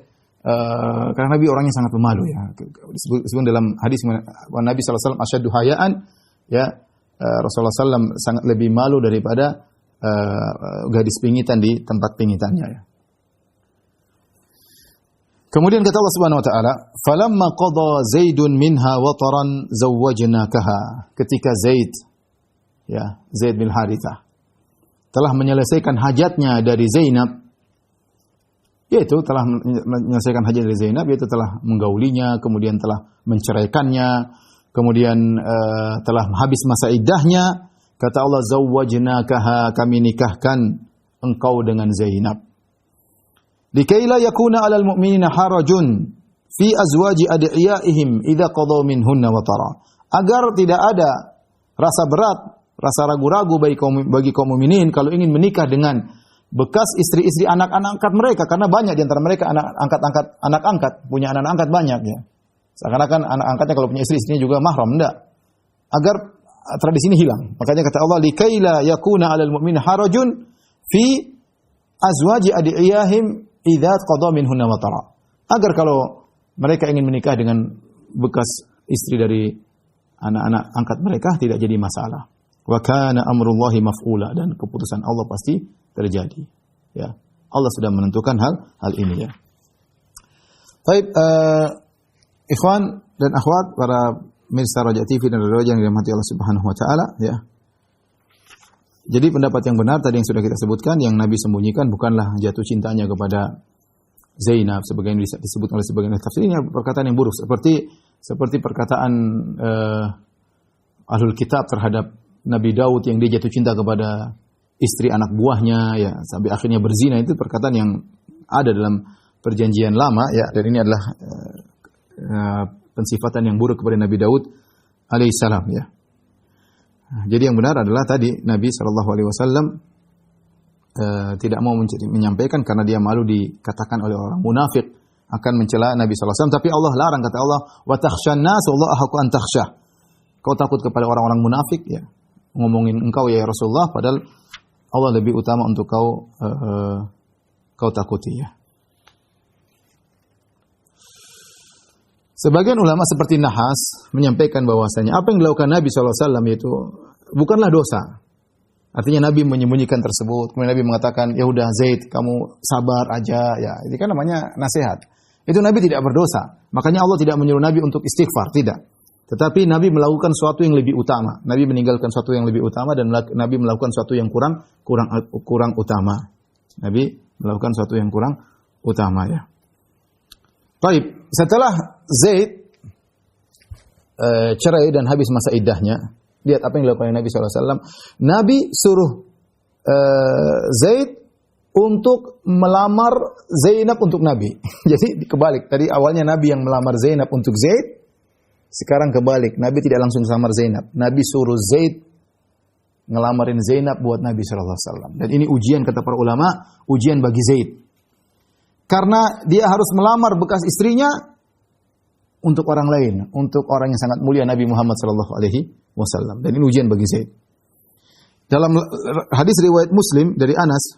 karena Nabi orangnya sangat pemalu, ya. Disebut dalam hadis Nabi SAW asyaddu hayaan, ya. Rasulullah SAW sangat lebih malu daripada gadis pingitan di tempat pingitannya, ya. Kemudian kata Allah Subhanahu wa taala, "Falamma qada Zaidun minha wataran zawwajnakaha." Ketika Zaid bin Harithah telah menyelesaikan hajatnya dari Zainab, yaitu telah menyelesaikan hajat dari Zainab, yaitu telah menggaulinya, kemudian telah menceraikannya, kemudian telah habis masa iddahnya, kata Allah, "Zawwajnakaha," kami nikahkan engkau dengan Zainab. Likaila yakuna 'alal mu'minina harajun fi azwaji adiyaihim idza qadaw minhunna watara. Agar tidak ada rasa berat, rasa ragu-ragu bagi kaum mukminin kalau ingin menikah dengan bekas istri-istri anak-anak angkat mereka, karena banyak di antara mereka anak angkat punya anak angkat banyak, ya. Seakan-akan anak angkatnya kalau punya istri, istrinya juga mahram. Enggak. Agar tradisi ini hilang. Makanya kata Allah, likaila yakuna 'alal mu'mini harajun fi azwaji adiyahim idza qada minhunna watara. Agar kalau mereka ingin menikah dengan bekas istri dari anak-anak angkat mereka tidak jadi masalah. Wa kana amrullahi maf'ula, dan keputusan Allah pasti terjadi. Ya. Allah sudah menentukan hal ini ya. Baik, ikhwan dan akhwat para mirsa Raja TV dan Raja yang dirahmati Allah Subhanahu wa taala ya. Jadi pendapat yang benar tadi yang sudah kita sebutkan, yang Nabi sembunyikan bukanlah jatuh cintanya kepada Zainab sebagaimana disebut oleh sebagian tafsir. Ini perkataan yang buruk seperti perkataan Ahlul Kitab terhadap Nabi Daud yang dia jatuh cinta kepada istri anak buahnya ya sampai akhirnya berzina. Itu perkataan yang ada dalam perjanjian lama ya, dan ini adalah pensifatan yang buruk kepada Nabi Daud alaihissalam ya. Jadi yang benar adalah tadi Nabi SAW tidak mau menyampaikan karena dia malu dikatakan oleh orang munafik akan mencela Nabi SAW. Tapi Allah larang, kata Allah, wa takhshan nas wallahu ahaqqu an takhshah. Kau takut kepada orang-orang munafik ya, ngomongin engkau ya Rasulullah, padahal Allah lebih utama untuk kau takuti ya. Sebagian ulama seperti Nahas menyampaikan bahwasanya apa yang dilakukan Nabi SAW itu bukanlah dosa. Artinya Nabi menyembunyikan tersebut. Kemudian Nabi mengatakan, ya udah Zaid, kamu sabar aja. Ya, ini kan namanya nasihat. Itu Nabi tidak berdosa. Makanya Allah tidak menyuruh Nabi untuk istighfar, tidak. Tetapi Nabi melakukan sesuatu yang lebih utama. Nabi meninggalkan sesuatu yang lebih utama dan Nabi melakukan sesuatu yang kurang utama. Nabi melakukan sesuatu yang kurang utama ya. Baik, setelah Zaid cerai dan habis masa iddahnya, lihat apa yang dilakukan Nabi SAW. Nabi suruh Zaid untuk melamar Zainab untuk Nabi. Jadi kebalik. Tadi awalnya Nabi yang melamar Zainab untuk Zaid, sekarang kebalik. Nabi tidak langsung melamar Zainab. Nabi suruh Zaid ngelamarin Zainab buat Nabi SAW. Dan ini ujian kata para ulama, ujian bagi Zaid. Karena dia harus melamar bekas istrinya untuk orang lain, untuk orang yang sangat mulia Nabi Muhammad SAW. Dan ini ujian bagi Zaid. Dalam hadis riwayat Muslim dari Anas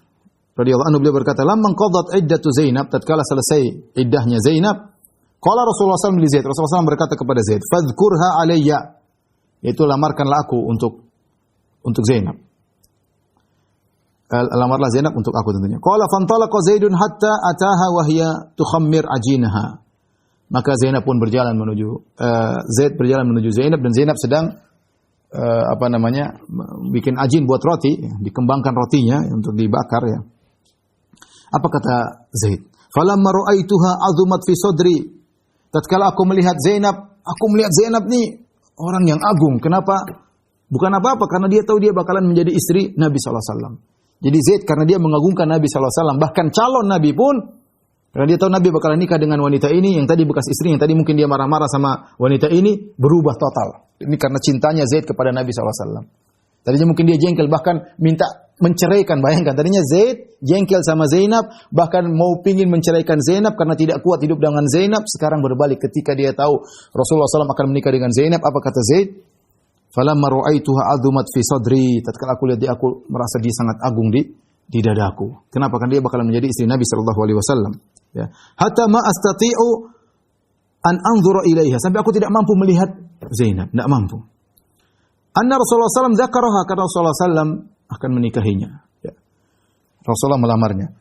radhiyallahu anhu, beliau berkata, "Lamman qadat iddatu Zainab," tatkala selesai iddahnya Zainab, qala Rasulullah SAW li Zaid, Rasulullah SAW berkata kepada Zaid, "Fadhkurha alayya," yaitu lamarkanlah aku untuk Zainab. Lamarlah Zainab untuk aku tentunya. Qala fantalaqa Zaidun hatta ataha wa hiya tukhammir ajinaha. Maka Zainab pun berjalan menuju Zaid berjalan menuju Zainab, dan Zainab sedang bikin ajin buat roti, dikembangkan rotinya untuk dibakar ya. Apa kata Zaid? Falamma ra'aituha azumat fi sadri. Tatkala aku melihat Zainab nih orang yang agung. Kenapa? Bukan apa-apa, karena dia tahu dia bakalan menjadi istri Nabi sallallahu alaihi wasallam. Jadi Zaid karena dia mengagungkan Nabi sallallahu alaihi wasallam, bahkan calon Nabi pun, karena dia tahu Nabi bakalan nikah dengan wanita ini, yang tadi bekas istri, yang tadi mungkin dia marah-marah sama wanita ini, berubah total. Ini karena cintanya Zaid kepada Nabi sallallahu alaihi wasallam. Tadinya mungkin dia jengkel, bahkan minta menceraikan. Bayangkan, tadinya Zaid jengkel sama Zainab, bahkan mau pingin menceraikan Zainab karena tidak kuat hidup dengan Zainab. Sekarang berbalik ketika dia tahu Rasulullah SAW akan menikah dengan Zainab. Apa kata Zaid? Falamma ra'aituha azumat fi sadri. Tatkala aku lihat dia, aku merasa dia sangat agung di dadaku. Kenapa? Karena dia bakalan menjadi istri Nabi sallallahu alaihi wasallam. Ya. Hatta ma astati'u an anzura ilaiha. Sampai aku tidak mampu melihat Zainab, tidak mampu. Anna Rasulullah SAW dzakaraha, karena Rasulullah SAW akan menikahinya. Ya. Rasulullah melamarnya.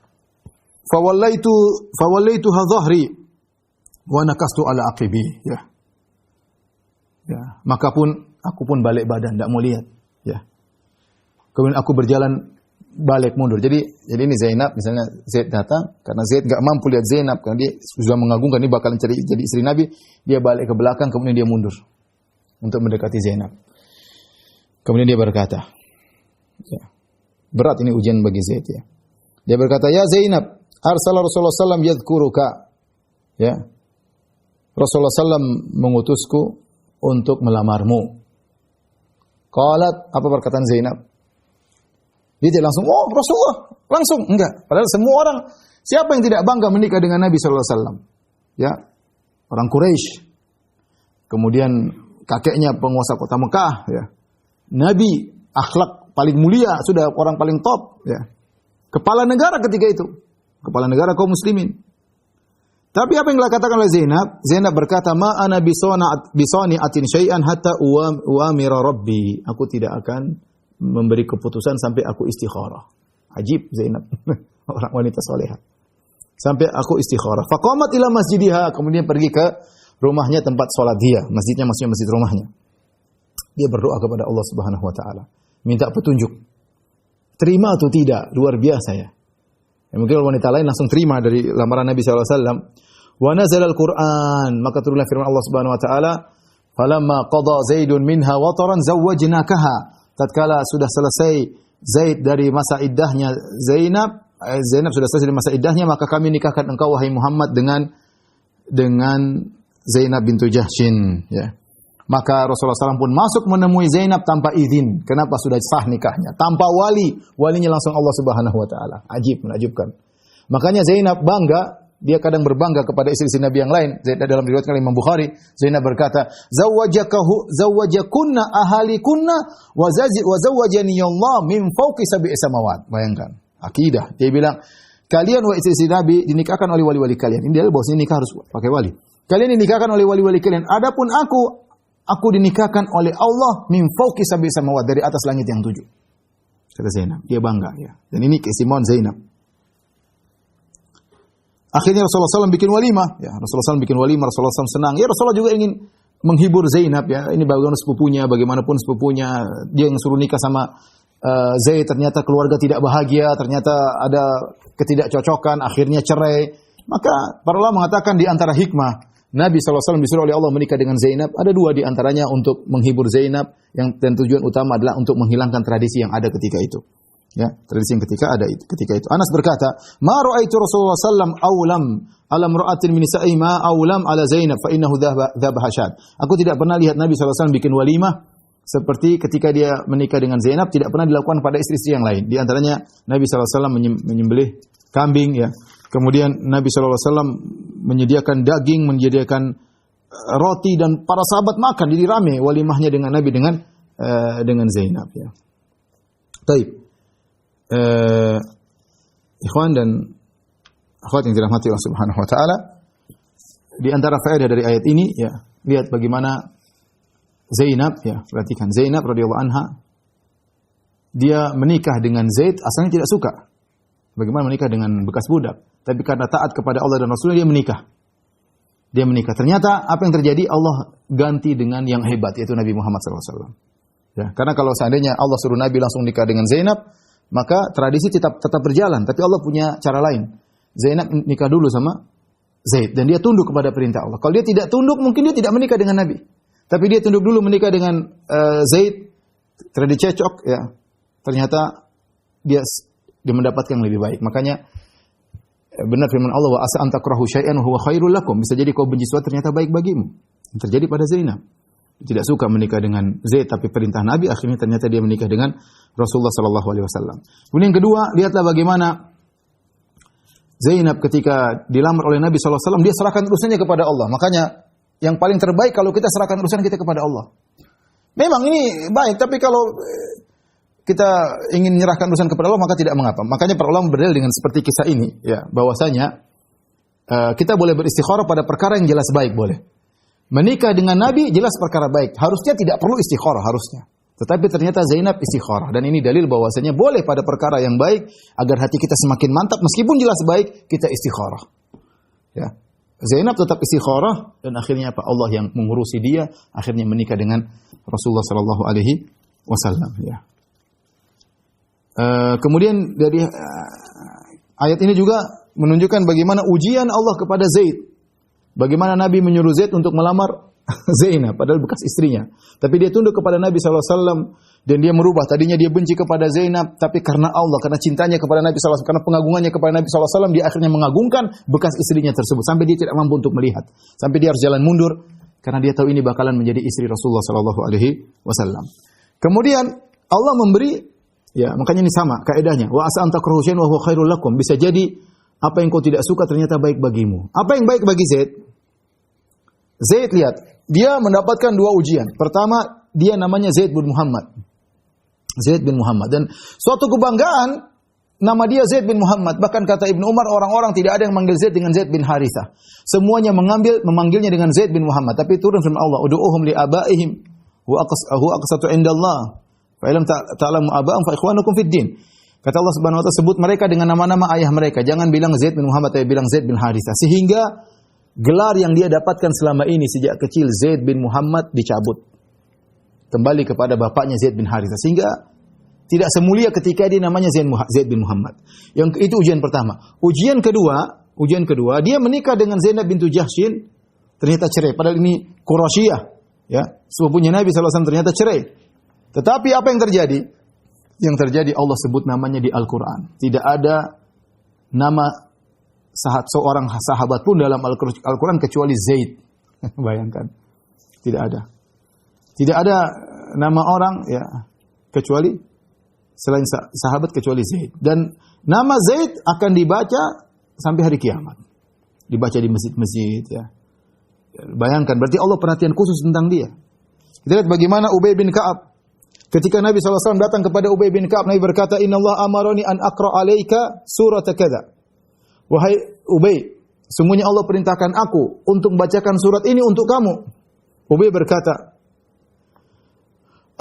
Fawallaituha dhahri wa nakastu ala aqibi. Ya. Ya. Aku pun balik badan, tidak mau lihat. Ya. Kemudian aku berjalan balik mundur. Jadi ini Zainab, misalnya Zaid datang, karena Zaid enggak mampu lihat Zainab, karena dia sudah mengagungkan ini bakalan jadi istri Nabi, dia balik ke belakang, kemudian dia mundur untuk mendekati Zainab. Kemudian dia berkata, ya, berat ini ujian bagi Zaid ya. Dia berkata, "Ya Zainab, arsala Rasulullah sallallahu yadhkuruka." Ya. Rasulullah sallallahu mengutusku untuk melamarmu. Qalat, apa perkataan Zainab? Dia tidak langsung, "Oh, Rasulullah." Langsung, enggak. Padahal semua orang, siapa yang tidak bangga menikah dengan Nabi sallallahu alaihi wasallam? Ya. Orang Quraisy. kemudian kakeknya penguasa kota Mekah, ya. Nabi, akhlak paling mulia, sudah orang paling top, ya. Kepala negara ketika itu, kepala negara kaum muslimin. Tapi apa yang dikatakan oleh Zainab? Zainab berkata, "Ma ana bisani atin syai'an hatta uamira rabbi." Aku tidak akan memberi keputusan sampai aku istikharah. Ajib Zainab, orang wanita salehah. Sampai aku istikharah. Faqamat ila masjidiha, kemudian pergi ke rumahnya tempat salat dia, masjidnya maksudnya masjid rumahnya. Dia berdoa kepada Allah Subhanahu wa taala, minta petunjuk. Terima atau tidak? Luar biasa ya. Mungkin wanita lain langsung terima dari lamaran Nabi sallallahu alaihi wasallam. Wa nazala al-Qur'an, maka turunlah firman Allah Subhanahu wa taala, "Falamma qada Zaidun minha wataran zawwajnakaha." Tatkala sudah selesai Zaid dari masa iddahnya Zainab sudah selesai dari masa iddahnya, maka kami nikahkan engkau wahai Muhammad dengan Zainab bintu Jahsyin, ya. Maka Rasulullah SAW pun masuk menemui Zainab tanpa izin. Kenapa? Sudah sah nikahnya. Tanpa wali. Walinya langsung Allah Subhanahu wa taala. Ajib, menakjubkan. Makanya Zainab bangga, dia kadang berbangga kepada istri-istri Nabi yang lain. Dalam riwayat Imam Bukhari, Zainab berkata, "Zawwajakunna ahalikunna wa zawwajani Allah min fawqi sab'i samawat." Bayangkan, akidah. Dia bilang, kalian wa istri-istri Nabi dinikahkan oleh wali-wali kalian. Ini dia bahwasanya nikah harus pakai wali. Kalian dinikahkan oleh wali-wali kalian. Adapun aku dinikahkan oleh Allah min fawqi sab'i samawat, dari atas langit yang 7. Kata Zainab, dia bangga ya. Dan ini keistimewaan Zainab. Akhirnya Rasulullah SAW bikin walimah, ya. Rasulullah SAW bikin walimah, Rasulullah SAW senang. Ya Rasulullah juga ingin menghibur Zainab ya. Ini bagaimana sepupunya, bagaimanapun sepupunya, dia yang suruh nikah sama Zaid, ternyata keluarga tidak bahagia, ternyata ada ketidakcocokan, akhirnya cerai. Maka para ulama mengatakan di antara hikmah Nabi SAW disuruh oleh Allah menikah dengan Zainab, ada 2 di antaranya untuk menghibur Zainab, dan tujuan utama adalah untuk menghilangkan tradisi yang ada ketika itu. Ya, tradisi yang ketika itu. Anas berkata, "Ma ra'aitu Rasulullah sallam awlam ala imra'atin min nisa'i ma awlam ala Zainab fa innahu dhabaha syad." Aku tidak pernah lihat Nabi SAW bikin walimah seperti ketika dia menikah dengan Zainab, tidak pernah dilakukan pada istri-istri yang lain. Di antaranya Nabi SAW menyembelih kambing, ya. Kemudian Nabi SAW menyediakan daging, menyediakan roti, dan para sahabat makan. Jadi rame walimahnya dengan Nabi dengan Zainab, ya. Baik. Ikhwan dan akhwat yang dirahmati Allah Subhanahu wa taala, di antara faedah dari ayat ini, ya, lihat bagaimana Zainab, ya, perhatikan Zainab radhiyallahu anha, dia menikah dengan Zaid asalnya tidak suka. Bagaimana menikah dengan bekas budak, tapi karena taat kepada Allah dan Rasulnya dia menikah. Ternyata apa yang terjadi? Allah ganti dengan yang hebat, yaitu Nabi Muhammad SAW. Ya, karena kalau seandainya Allah suruh Nabi langsung nikah dengan Zainab, maka tradisi tetap berjalan, tapi Allah punya cara lain. Zainab nikah dulu sama Zaid, dan dia tunduk kepada perintah Allah. Kalau dia tidak tunduk, mungkin dia tidak menikah dengan Nabi. Tapi dia tunduk dulu menikah dengan Zaid, tradisi cocok, ya. Ternyata dia mendapatkan yang lebih baik. Makanya benar firman Allah, "Wa asa an takrahu syai'an wa huwa khairul lakum." Bisa jadi kau benci sesuatu ternyata baik bagimu. Yang terjadi pada Zainab. Tidak suka menikah dengan Zaid, tapi perintah Nabi, akhirnya ternyata dia menikah dengan Rasulullah sallallahu alaihi wasallam. Kemudian yang kedua, lihatlah bagaimana Zainab ketika dilamar oleh Nabi sallallahu alaihi wasallam, dia serahkan urusannya kepada Allah. Makanya yang paling terbaik kalau kita serahkan urusan kita kepada Allah. Memang ini baik, tapi kalau kita ingin menyerahkan urusan kepada Allah, maka tidak mengapa. Makanya para ulama berdalil dengan seperti kisah ini, ya, bahwasanya kita boleh beristikharah pada perkara yang jelas baik, boleh. Menikah dengan Nabi jelas perkara baik. Harusnya tidak perlu istikharah, harusnya. Tetapi ternyata Zainab istikharah. Dan ini dalil bahwasanya boleh pada perkara yang baik, agar hati kita semakin mantap, meskipun jelas baik, kita istikharah. Ya. Zainab tetap istikharah, dan akhirnya apa? Allah yang mengurusi dia, akhirnya menikah dengan Rasulullah sallallahu alaihi wasallam, ya. Kemudian dari ayat ini juga menunjukkan bagaimana ujian Allah kepada Zaid. Bagaimana Nabi menyuruh Zaid untuk melamar Zainab, padahal bekas istrinya. Tapi dia tunduk kepada Nabi SAW, dan dia merubah. Tadinya dia benci kepada Zainab, tapi karena Allah, karena cintanya kepada Nabi SAW, karena pengagungannya kepada Nabi SAW, dia akhirnya mengagungkan bekas istrinya tersebut. Sampai dia tidak mampu untuk melihat. Sampai dia harus jalan mundur, karena dia tahu ini bakalan menjadi istri Rasulullah SAW. Kemudian Allah memberi, ya, makanya ini sama kaedahnya. Wa asa an takrahu syai'an wa huwa khairul lakum. Bisa jadi apa yang kau tidak suka ternyata baik bagimu. Apa yang baik bagi Zaid? Zaid lihat, dia mendapatkan dua ujian. Pertama, dia namanya Zaid bin Muhammad. Zaid bin Muhammad. Dan suatu kebanggaan, nama dia Zaid bin Muhammad. Bahkan kata Ibnu Umar, orang-orang tidak ada yang manggil Zaid dengan Zaid bin Harithah. Semuanya memanggilnya dengan Zaid bin Muhammad. Tapi turun firman Allah, "Udu'uhum li abaihim wa aqsatu indallah. Fa illam ta'lamu aba'ahum fa ikhwanukum fid din." Kata Allah Subhanahu wa taala, sebut mereka dengan nama-nama ayah mereka. Jangan bilang Zaid bin Muhammad, tapi bilang Zaid bin Harithah. Sehingga gelar yang dia dapatkan selama ini sejak kecil, Zaid bin Muhammad, dicabut. Kembali kepada bapaknya Zaid bin Harithah. Sehingga tidak semulia ketika dia namanya Zaid bin Muhammad. Yang itu ujian pertama. Ujian kedua, dia menikah dengan Zainab bintu Jahsyin, ternyata cerai. Padahal ini Quraisyah, ya, sepupunya Nabi SAW, ternyata cerai. Tetapi apa yang terjadi? Yang terjadi Allah sebut namanya di Al-Quran. Tidak ada nama seorang sahabat pun dalam Al-Quran kecuali Zaid. Bayangkan. Tidak ada. Tidak ada nama orang ya kecuali selain sahabat kecuali Zaid. Dan nama Zaid akan dibaca sampai hari kiamat. Dibaca di masjid-masjid ya. Bayangkan, berarti Allah perhatian khusus tentang dia. Kita lihat bagaimana Ubay bin Ka'ab. Ketika Nabi SAW datang kepada Ubay bin Ka'ab, Nabi berkata, "Inna Allah amaroni an aqra alaika surat kadza." Wahai Ubay, sungguhnya Allah perintahkan aku untuk membacakan surat ini untuk kamu. Ubay berkata,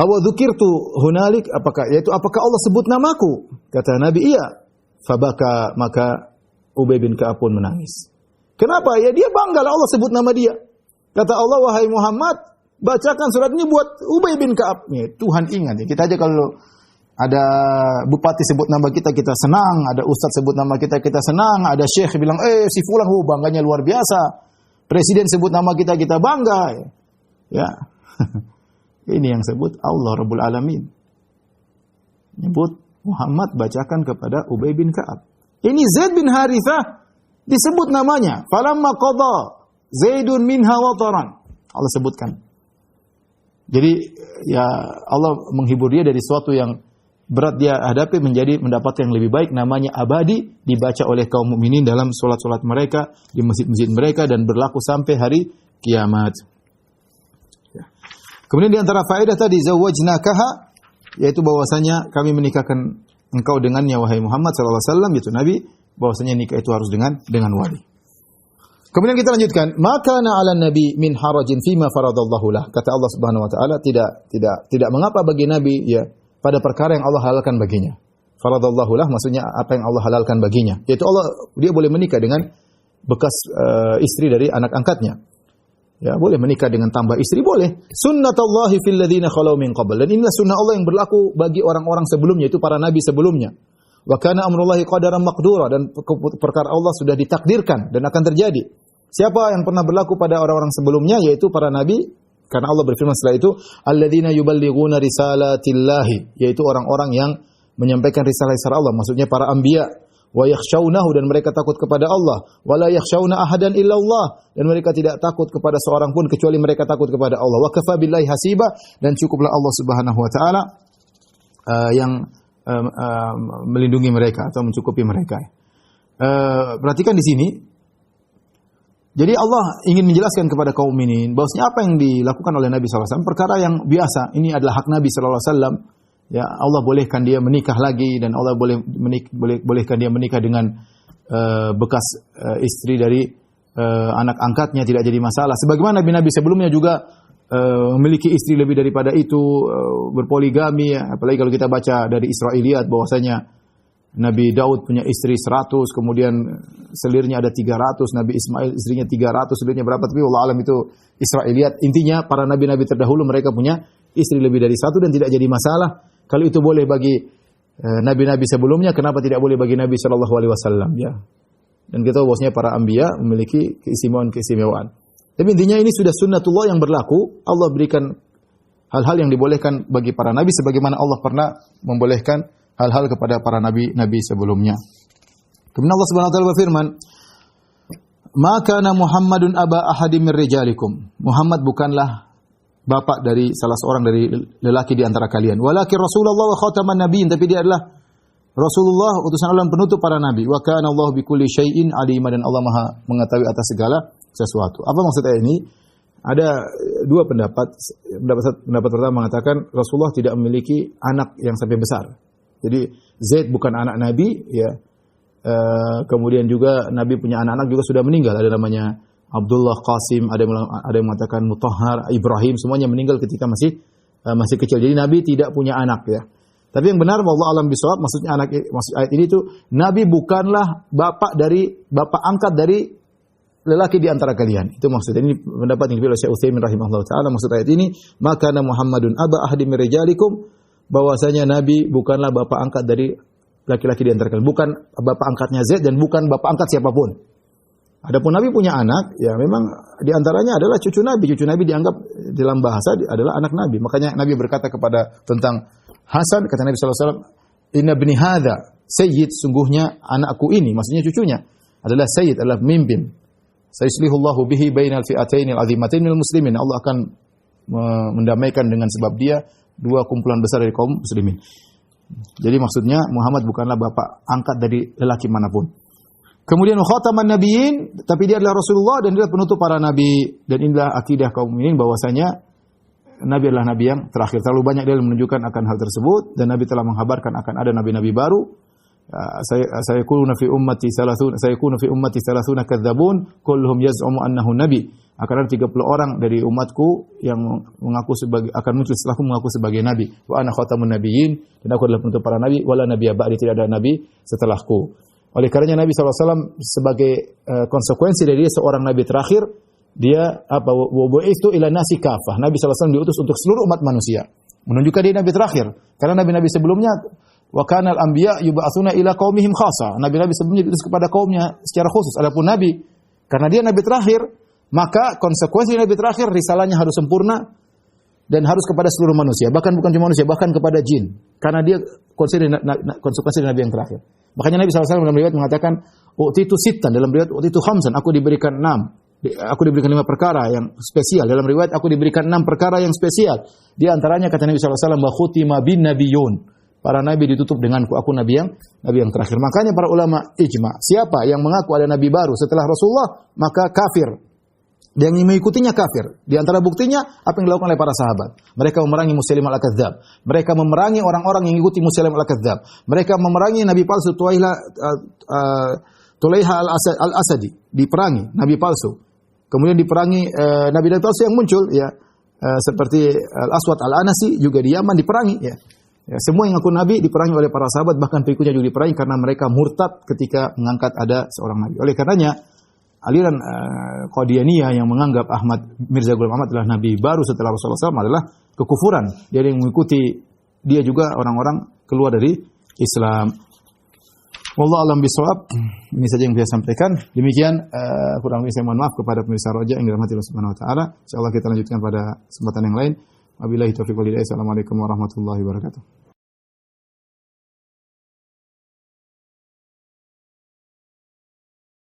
"Awa dzukirtu hunalik?" Apakah Allah sebut namaku? Kata Nabi, "Iya." Fabaka, maka Ubay bin Ka'ab pun menangis. Kenapa? Ya dia bangga lah Allah sebut nama dia. Kata Allah, "Wahai Muhammad, bacakan surat ini buat Ubay bin Ka'ab." Ya, Tuhan ingat ya. Kita aja kalau ada bupati sebut nama kita, kita senang. Ada ustaz sebut nama kita, kita senang. Ada syekh bilang, si fulan, bangganya luar biasa. Presiden sebut nama kita, kita bangga. Ya. Ini yang sebut Allah Rabbul Alamin. Nyebut Muhammad, bacakan kepada Ubay bin Ka'ab. Ini Zaid bin Harithah disebut namanya. Falamma qada Zaidun minha wataran. Allah sebutkan. Jadi ya Allah menghibur dia dari sesuatu yang berat dia hadapi menjadi mendapatkan yang lebih baik, namanya abadi, dibaca oleh kaum mukminin dalam salat-salat mereka, di masjid-masjid mereka, dan berlaku sampai hari kiamat. Ya. Kemudian di antara faedah tadi zawwajnakaha, yaitu bahwasanya kami menikahkan engkau dengannya wahai Muhammad sallallahu alaihi wasallam, yaitu Nabi, bahwasanya nikah itu harus dengan wali. Kemudian kita lanjutkan, maka ala nabi min harajin fima faradallahu lah. Kata Allah Subhanahu wa taala, tidak mengapa bagi nabi ya pada perkara yang Allah halalkan baginya. Faradallahu lah maksudnya apa yang Allah halalkan baginya. Yaitu dia boleh menikah dengan bekas istri dari anak angkatnya. Ya, boleh menikah dengan tambah istri, boleh. Sunnatullahi fil ladzina khalau min qabl. Dan inilah sunnah Allah yang berlaku bagi orang-orang sebelumnya, itu para nabi sebelumnya. Wa kana amrullahi qadaran maqdura, dan perkara Allah sudah ditakdirkan dan akan terjadi. Siapa yang pernah berlaku pada orang-orang sebelumnya, yaitu para nabi, karena Allah berfirman setelah itu, alladzina yuballighuna risalatillahi, yaitu orang-orang yang menyampaikan risalah Allah, maksudnya para anbiya, wa yakhshawnahu, dan mereka takut kepada Allah, wa la yakhshawna ahadan illallah, dan mereka tidak takut kepada seorang pun kecuali mereka takut kepada Allah. Wa kafa billahi hasiba, dan cukuplah Allah Subhanahu wa taala yang melindungi mereka atau mencukupi mereka. Perhatikan di sini. Jadi Allah ingin menjelaskan kepada kaum mukminin bahwasanya apa yang dilakukan oleh Nabi SAW perkara yang biasa. Ini adalah hak Nabi SAW. Ya, Allah bolehkan dia menikah lagi, dan Allah bolehkan dia menikah dengan bekas istri dari anak angkatnya, tidak jadi masalah. Sebagaimana nabi-nabi sebelumnya juga memiliki istri lebih daripada itu, berpoligami, apalagi kalau kita baca dari Israiliyat bahwasanya Nabi Daud punya istri 100, kemudian selirnya ada 300, Nabi Ismail istrinya 300, selirnya berapa, tapi wallahu alam itu Israiliyat. Intinya para nabi-nabi terdahulu mereka punya istri lebih dari 1 dan tidak jadi masalah. Kalau itu boleh bagi nabi-nabi sebelumnya, kenapa tidak boleh bagi Nabi sallallahu alaihi wasallam, ya. Dan kita tahu bahwasanya para anbiya memiliki keistimewaan. Tapi intinya ini sudah sunnatullah yang berlaku. Allah berikan hal-hal yang dibolehkan bagi para nabi sebagaimana Allah pernah membolehkan hal-hal kepada para nabi sebelumnya. Kemudian Allah Subhanahu wa taala berfirman, "Ma kana Muhammadun aba ahadim mir rijalikum." Muhammad bukanlah bapak dari salah seorang dari lelaki di antara kalian. Walakin Rasulullah wa khataman nabiyyin, tapi dia adalah Rasulullah, utusan Allah penutup para nabi. Wa kana Allah bikulli syai'in alima, dan Allah Maha mengetahui atas segala sesuatu. Apa maksud ayat ini? Ada dua pendapat. Pendapat pertama mengatakan Rasulullah tidak memiliki anak yang sampai besar. Jadi Zaid bukan anak Nabi, ya. Kemudian juga Nabi punya anak-anak juga sudah meninggal. Ada namanya Abdullah, Qasim, ada yang mengatakan Mutahhar, Ibrahim, semuanya meninggal ketika masih kecil. Jadi Nabi tidak punya anak, ya. Tapi yang benar, wallahu alam bisawab, maksud ayat ini itu Nabi bukanlah bapak angkat dari lelaki di antara kalian. Itu maksudnya. Ini pendapat yang dipilih oleh Syekh Utsaimin rahimahullah taala. Maksud ayat ini, maka Muhammadun aba ahadi min rijalikum, bahwasanya Nabi bukanlah bapak angkat dari laki-laki di antara kalian, bukan bapak angkatnya Zaid dan bukan bapak angkat siapapun. Adapun Nabi punya anak, ya memang di antaranya adalah cucu Nabi. Cucu Nabi dianggap dalam bahasa adalah anak Nabi. Makanya Nabi berkata tentang Hasan, kata Nabi sallallahu alaihi wasallam, "Inna ibni hadza sayyid," sungguhnya anakku ini, maksudnya cucunya, adalah sayyid, adalah pemimpin. Sayuslihullahu bihi bainal fi'ataini al-'azimatain minal muslimin. Allah akan mendamaikan dengan sebab dia dua kumpulan besar dari kaum muslimin. Jadi maksudnya Muhammad bukanlah bapak angkat dari lelaki manapun. Kemudian khataman nabiyyin, tapi dia adalah Rasulullah dan dia adalah penutup para nabi, dan inilah akidah kaum mukminin bahwasanya Nabi adalah nabi yang terakhir. Terlalu banyak dalil menunjukkan akan hal tersebut, dan Nabi telah menghabarkan akan ada nabi-nabi baru. Saya kunu fi ummati 30 kadzabun kulluhum yaz'umu annahu nabi. Akan ada 30 orang dari umatku yang mengaku akan muncul setelahku mengaku sebagai nabi. Wa ana khatamun nabiyyin, dan aku adalah penutup para nabi, wala nabiyya ba'di, tidak ada nabi setelahku. Oleh karenanya Nabi SAW sebagai konsekuensi dari dia seorang nabi terakhir, dia wa bu'itsu ila nasi kafah. Nabi SAW diutus untuk seluruh umat manusia. Menunjukkan dia nabi terakhir. Karena nabi-nabi sebelumnya wa kanal anbiya yub'atsuna ila qaumihim khassa. Nabi-nabi sebelumnya diutus kepada kaumnya secara khusus. Adapun nabi, karena dia nabi terakhir, maka konsekuensi nabi terakhir risalahnya harus sempurna dan harus kepada seluruh manusia, bahkan bukan cuma manusia, bahkan kepada jin. Karena dia konsekuensi nabi yang terakhir. Makanya Nabi SAW dalam riwayat mengatakan, utitu sittan, dalam riwayat utitu khamsan, aku diberikan 6. Aku diberikan 5 perkara yang spesial. Dalam riwayat aku diberikan 6 perkara yang spesial. Di antaranya kata Nabi SAW, wa khutima bin nabiyun. Para nabi ditutup denganku, aku nabi yang terakhir. Makanya para ulama ijma, siapa yang mengaku ada nabi baru setelah Rasulullah, maka kafir. Dan yang mengikutinya kafir. Di antara buktinya apa yang dilakukan oleh para sahabat. Mereka memerangi Musailimah al-Kadzdzab. Mereka memerangi orang-orang yang mengikuti Musailimah al-Kadzdzab. Mereka memerangi nabi palsu Tulaiha al-Asadi, diperangi nabi palsu. Kemudian diperangi nabi palsu yang muncul, ya, seperti Al-Aswad al-Anasi juga di Yaman diperangi, ya. Ya, semua yang ngaku nabi diperangi oleh para sahabat, bahkan pengikutnya juga diperangi karena mereka murtad ketika mengangkat ada seorang nabi. Oleh karenanya aliran Qadianiyah yang menganggap Mirza Ghulam Ahmad adalah nabi baru setelah Rasulullah SAW adalah kekufuran. Dia yang mengikuti dia juga orang-orang keluar dari Islam. Wallahu a'lam bishawab. Ini saja yang saya sampaikan. Demikian kurang lebih saya mohon maaf kepada pemirsa Roja yang dirahmati Allah Subhanahu wa taala. Insyaallah kita lanjutkan pada kesempatan yang lain. Wabillahi taufiq wal hidayah. Assalamualaikum warahmatullahi wabarakatuh.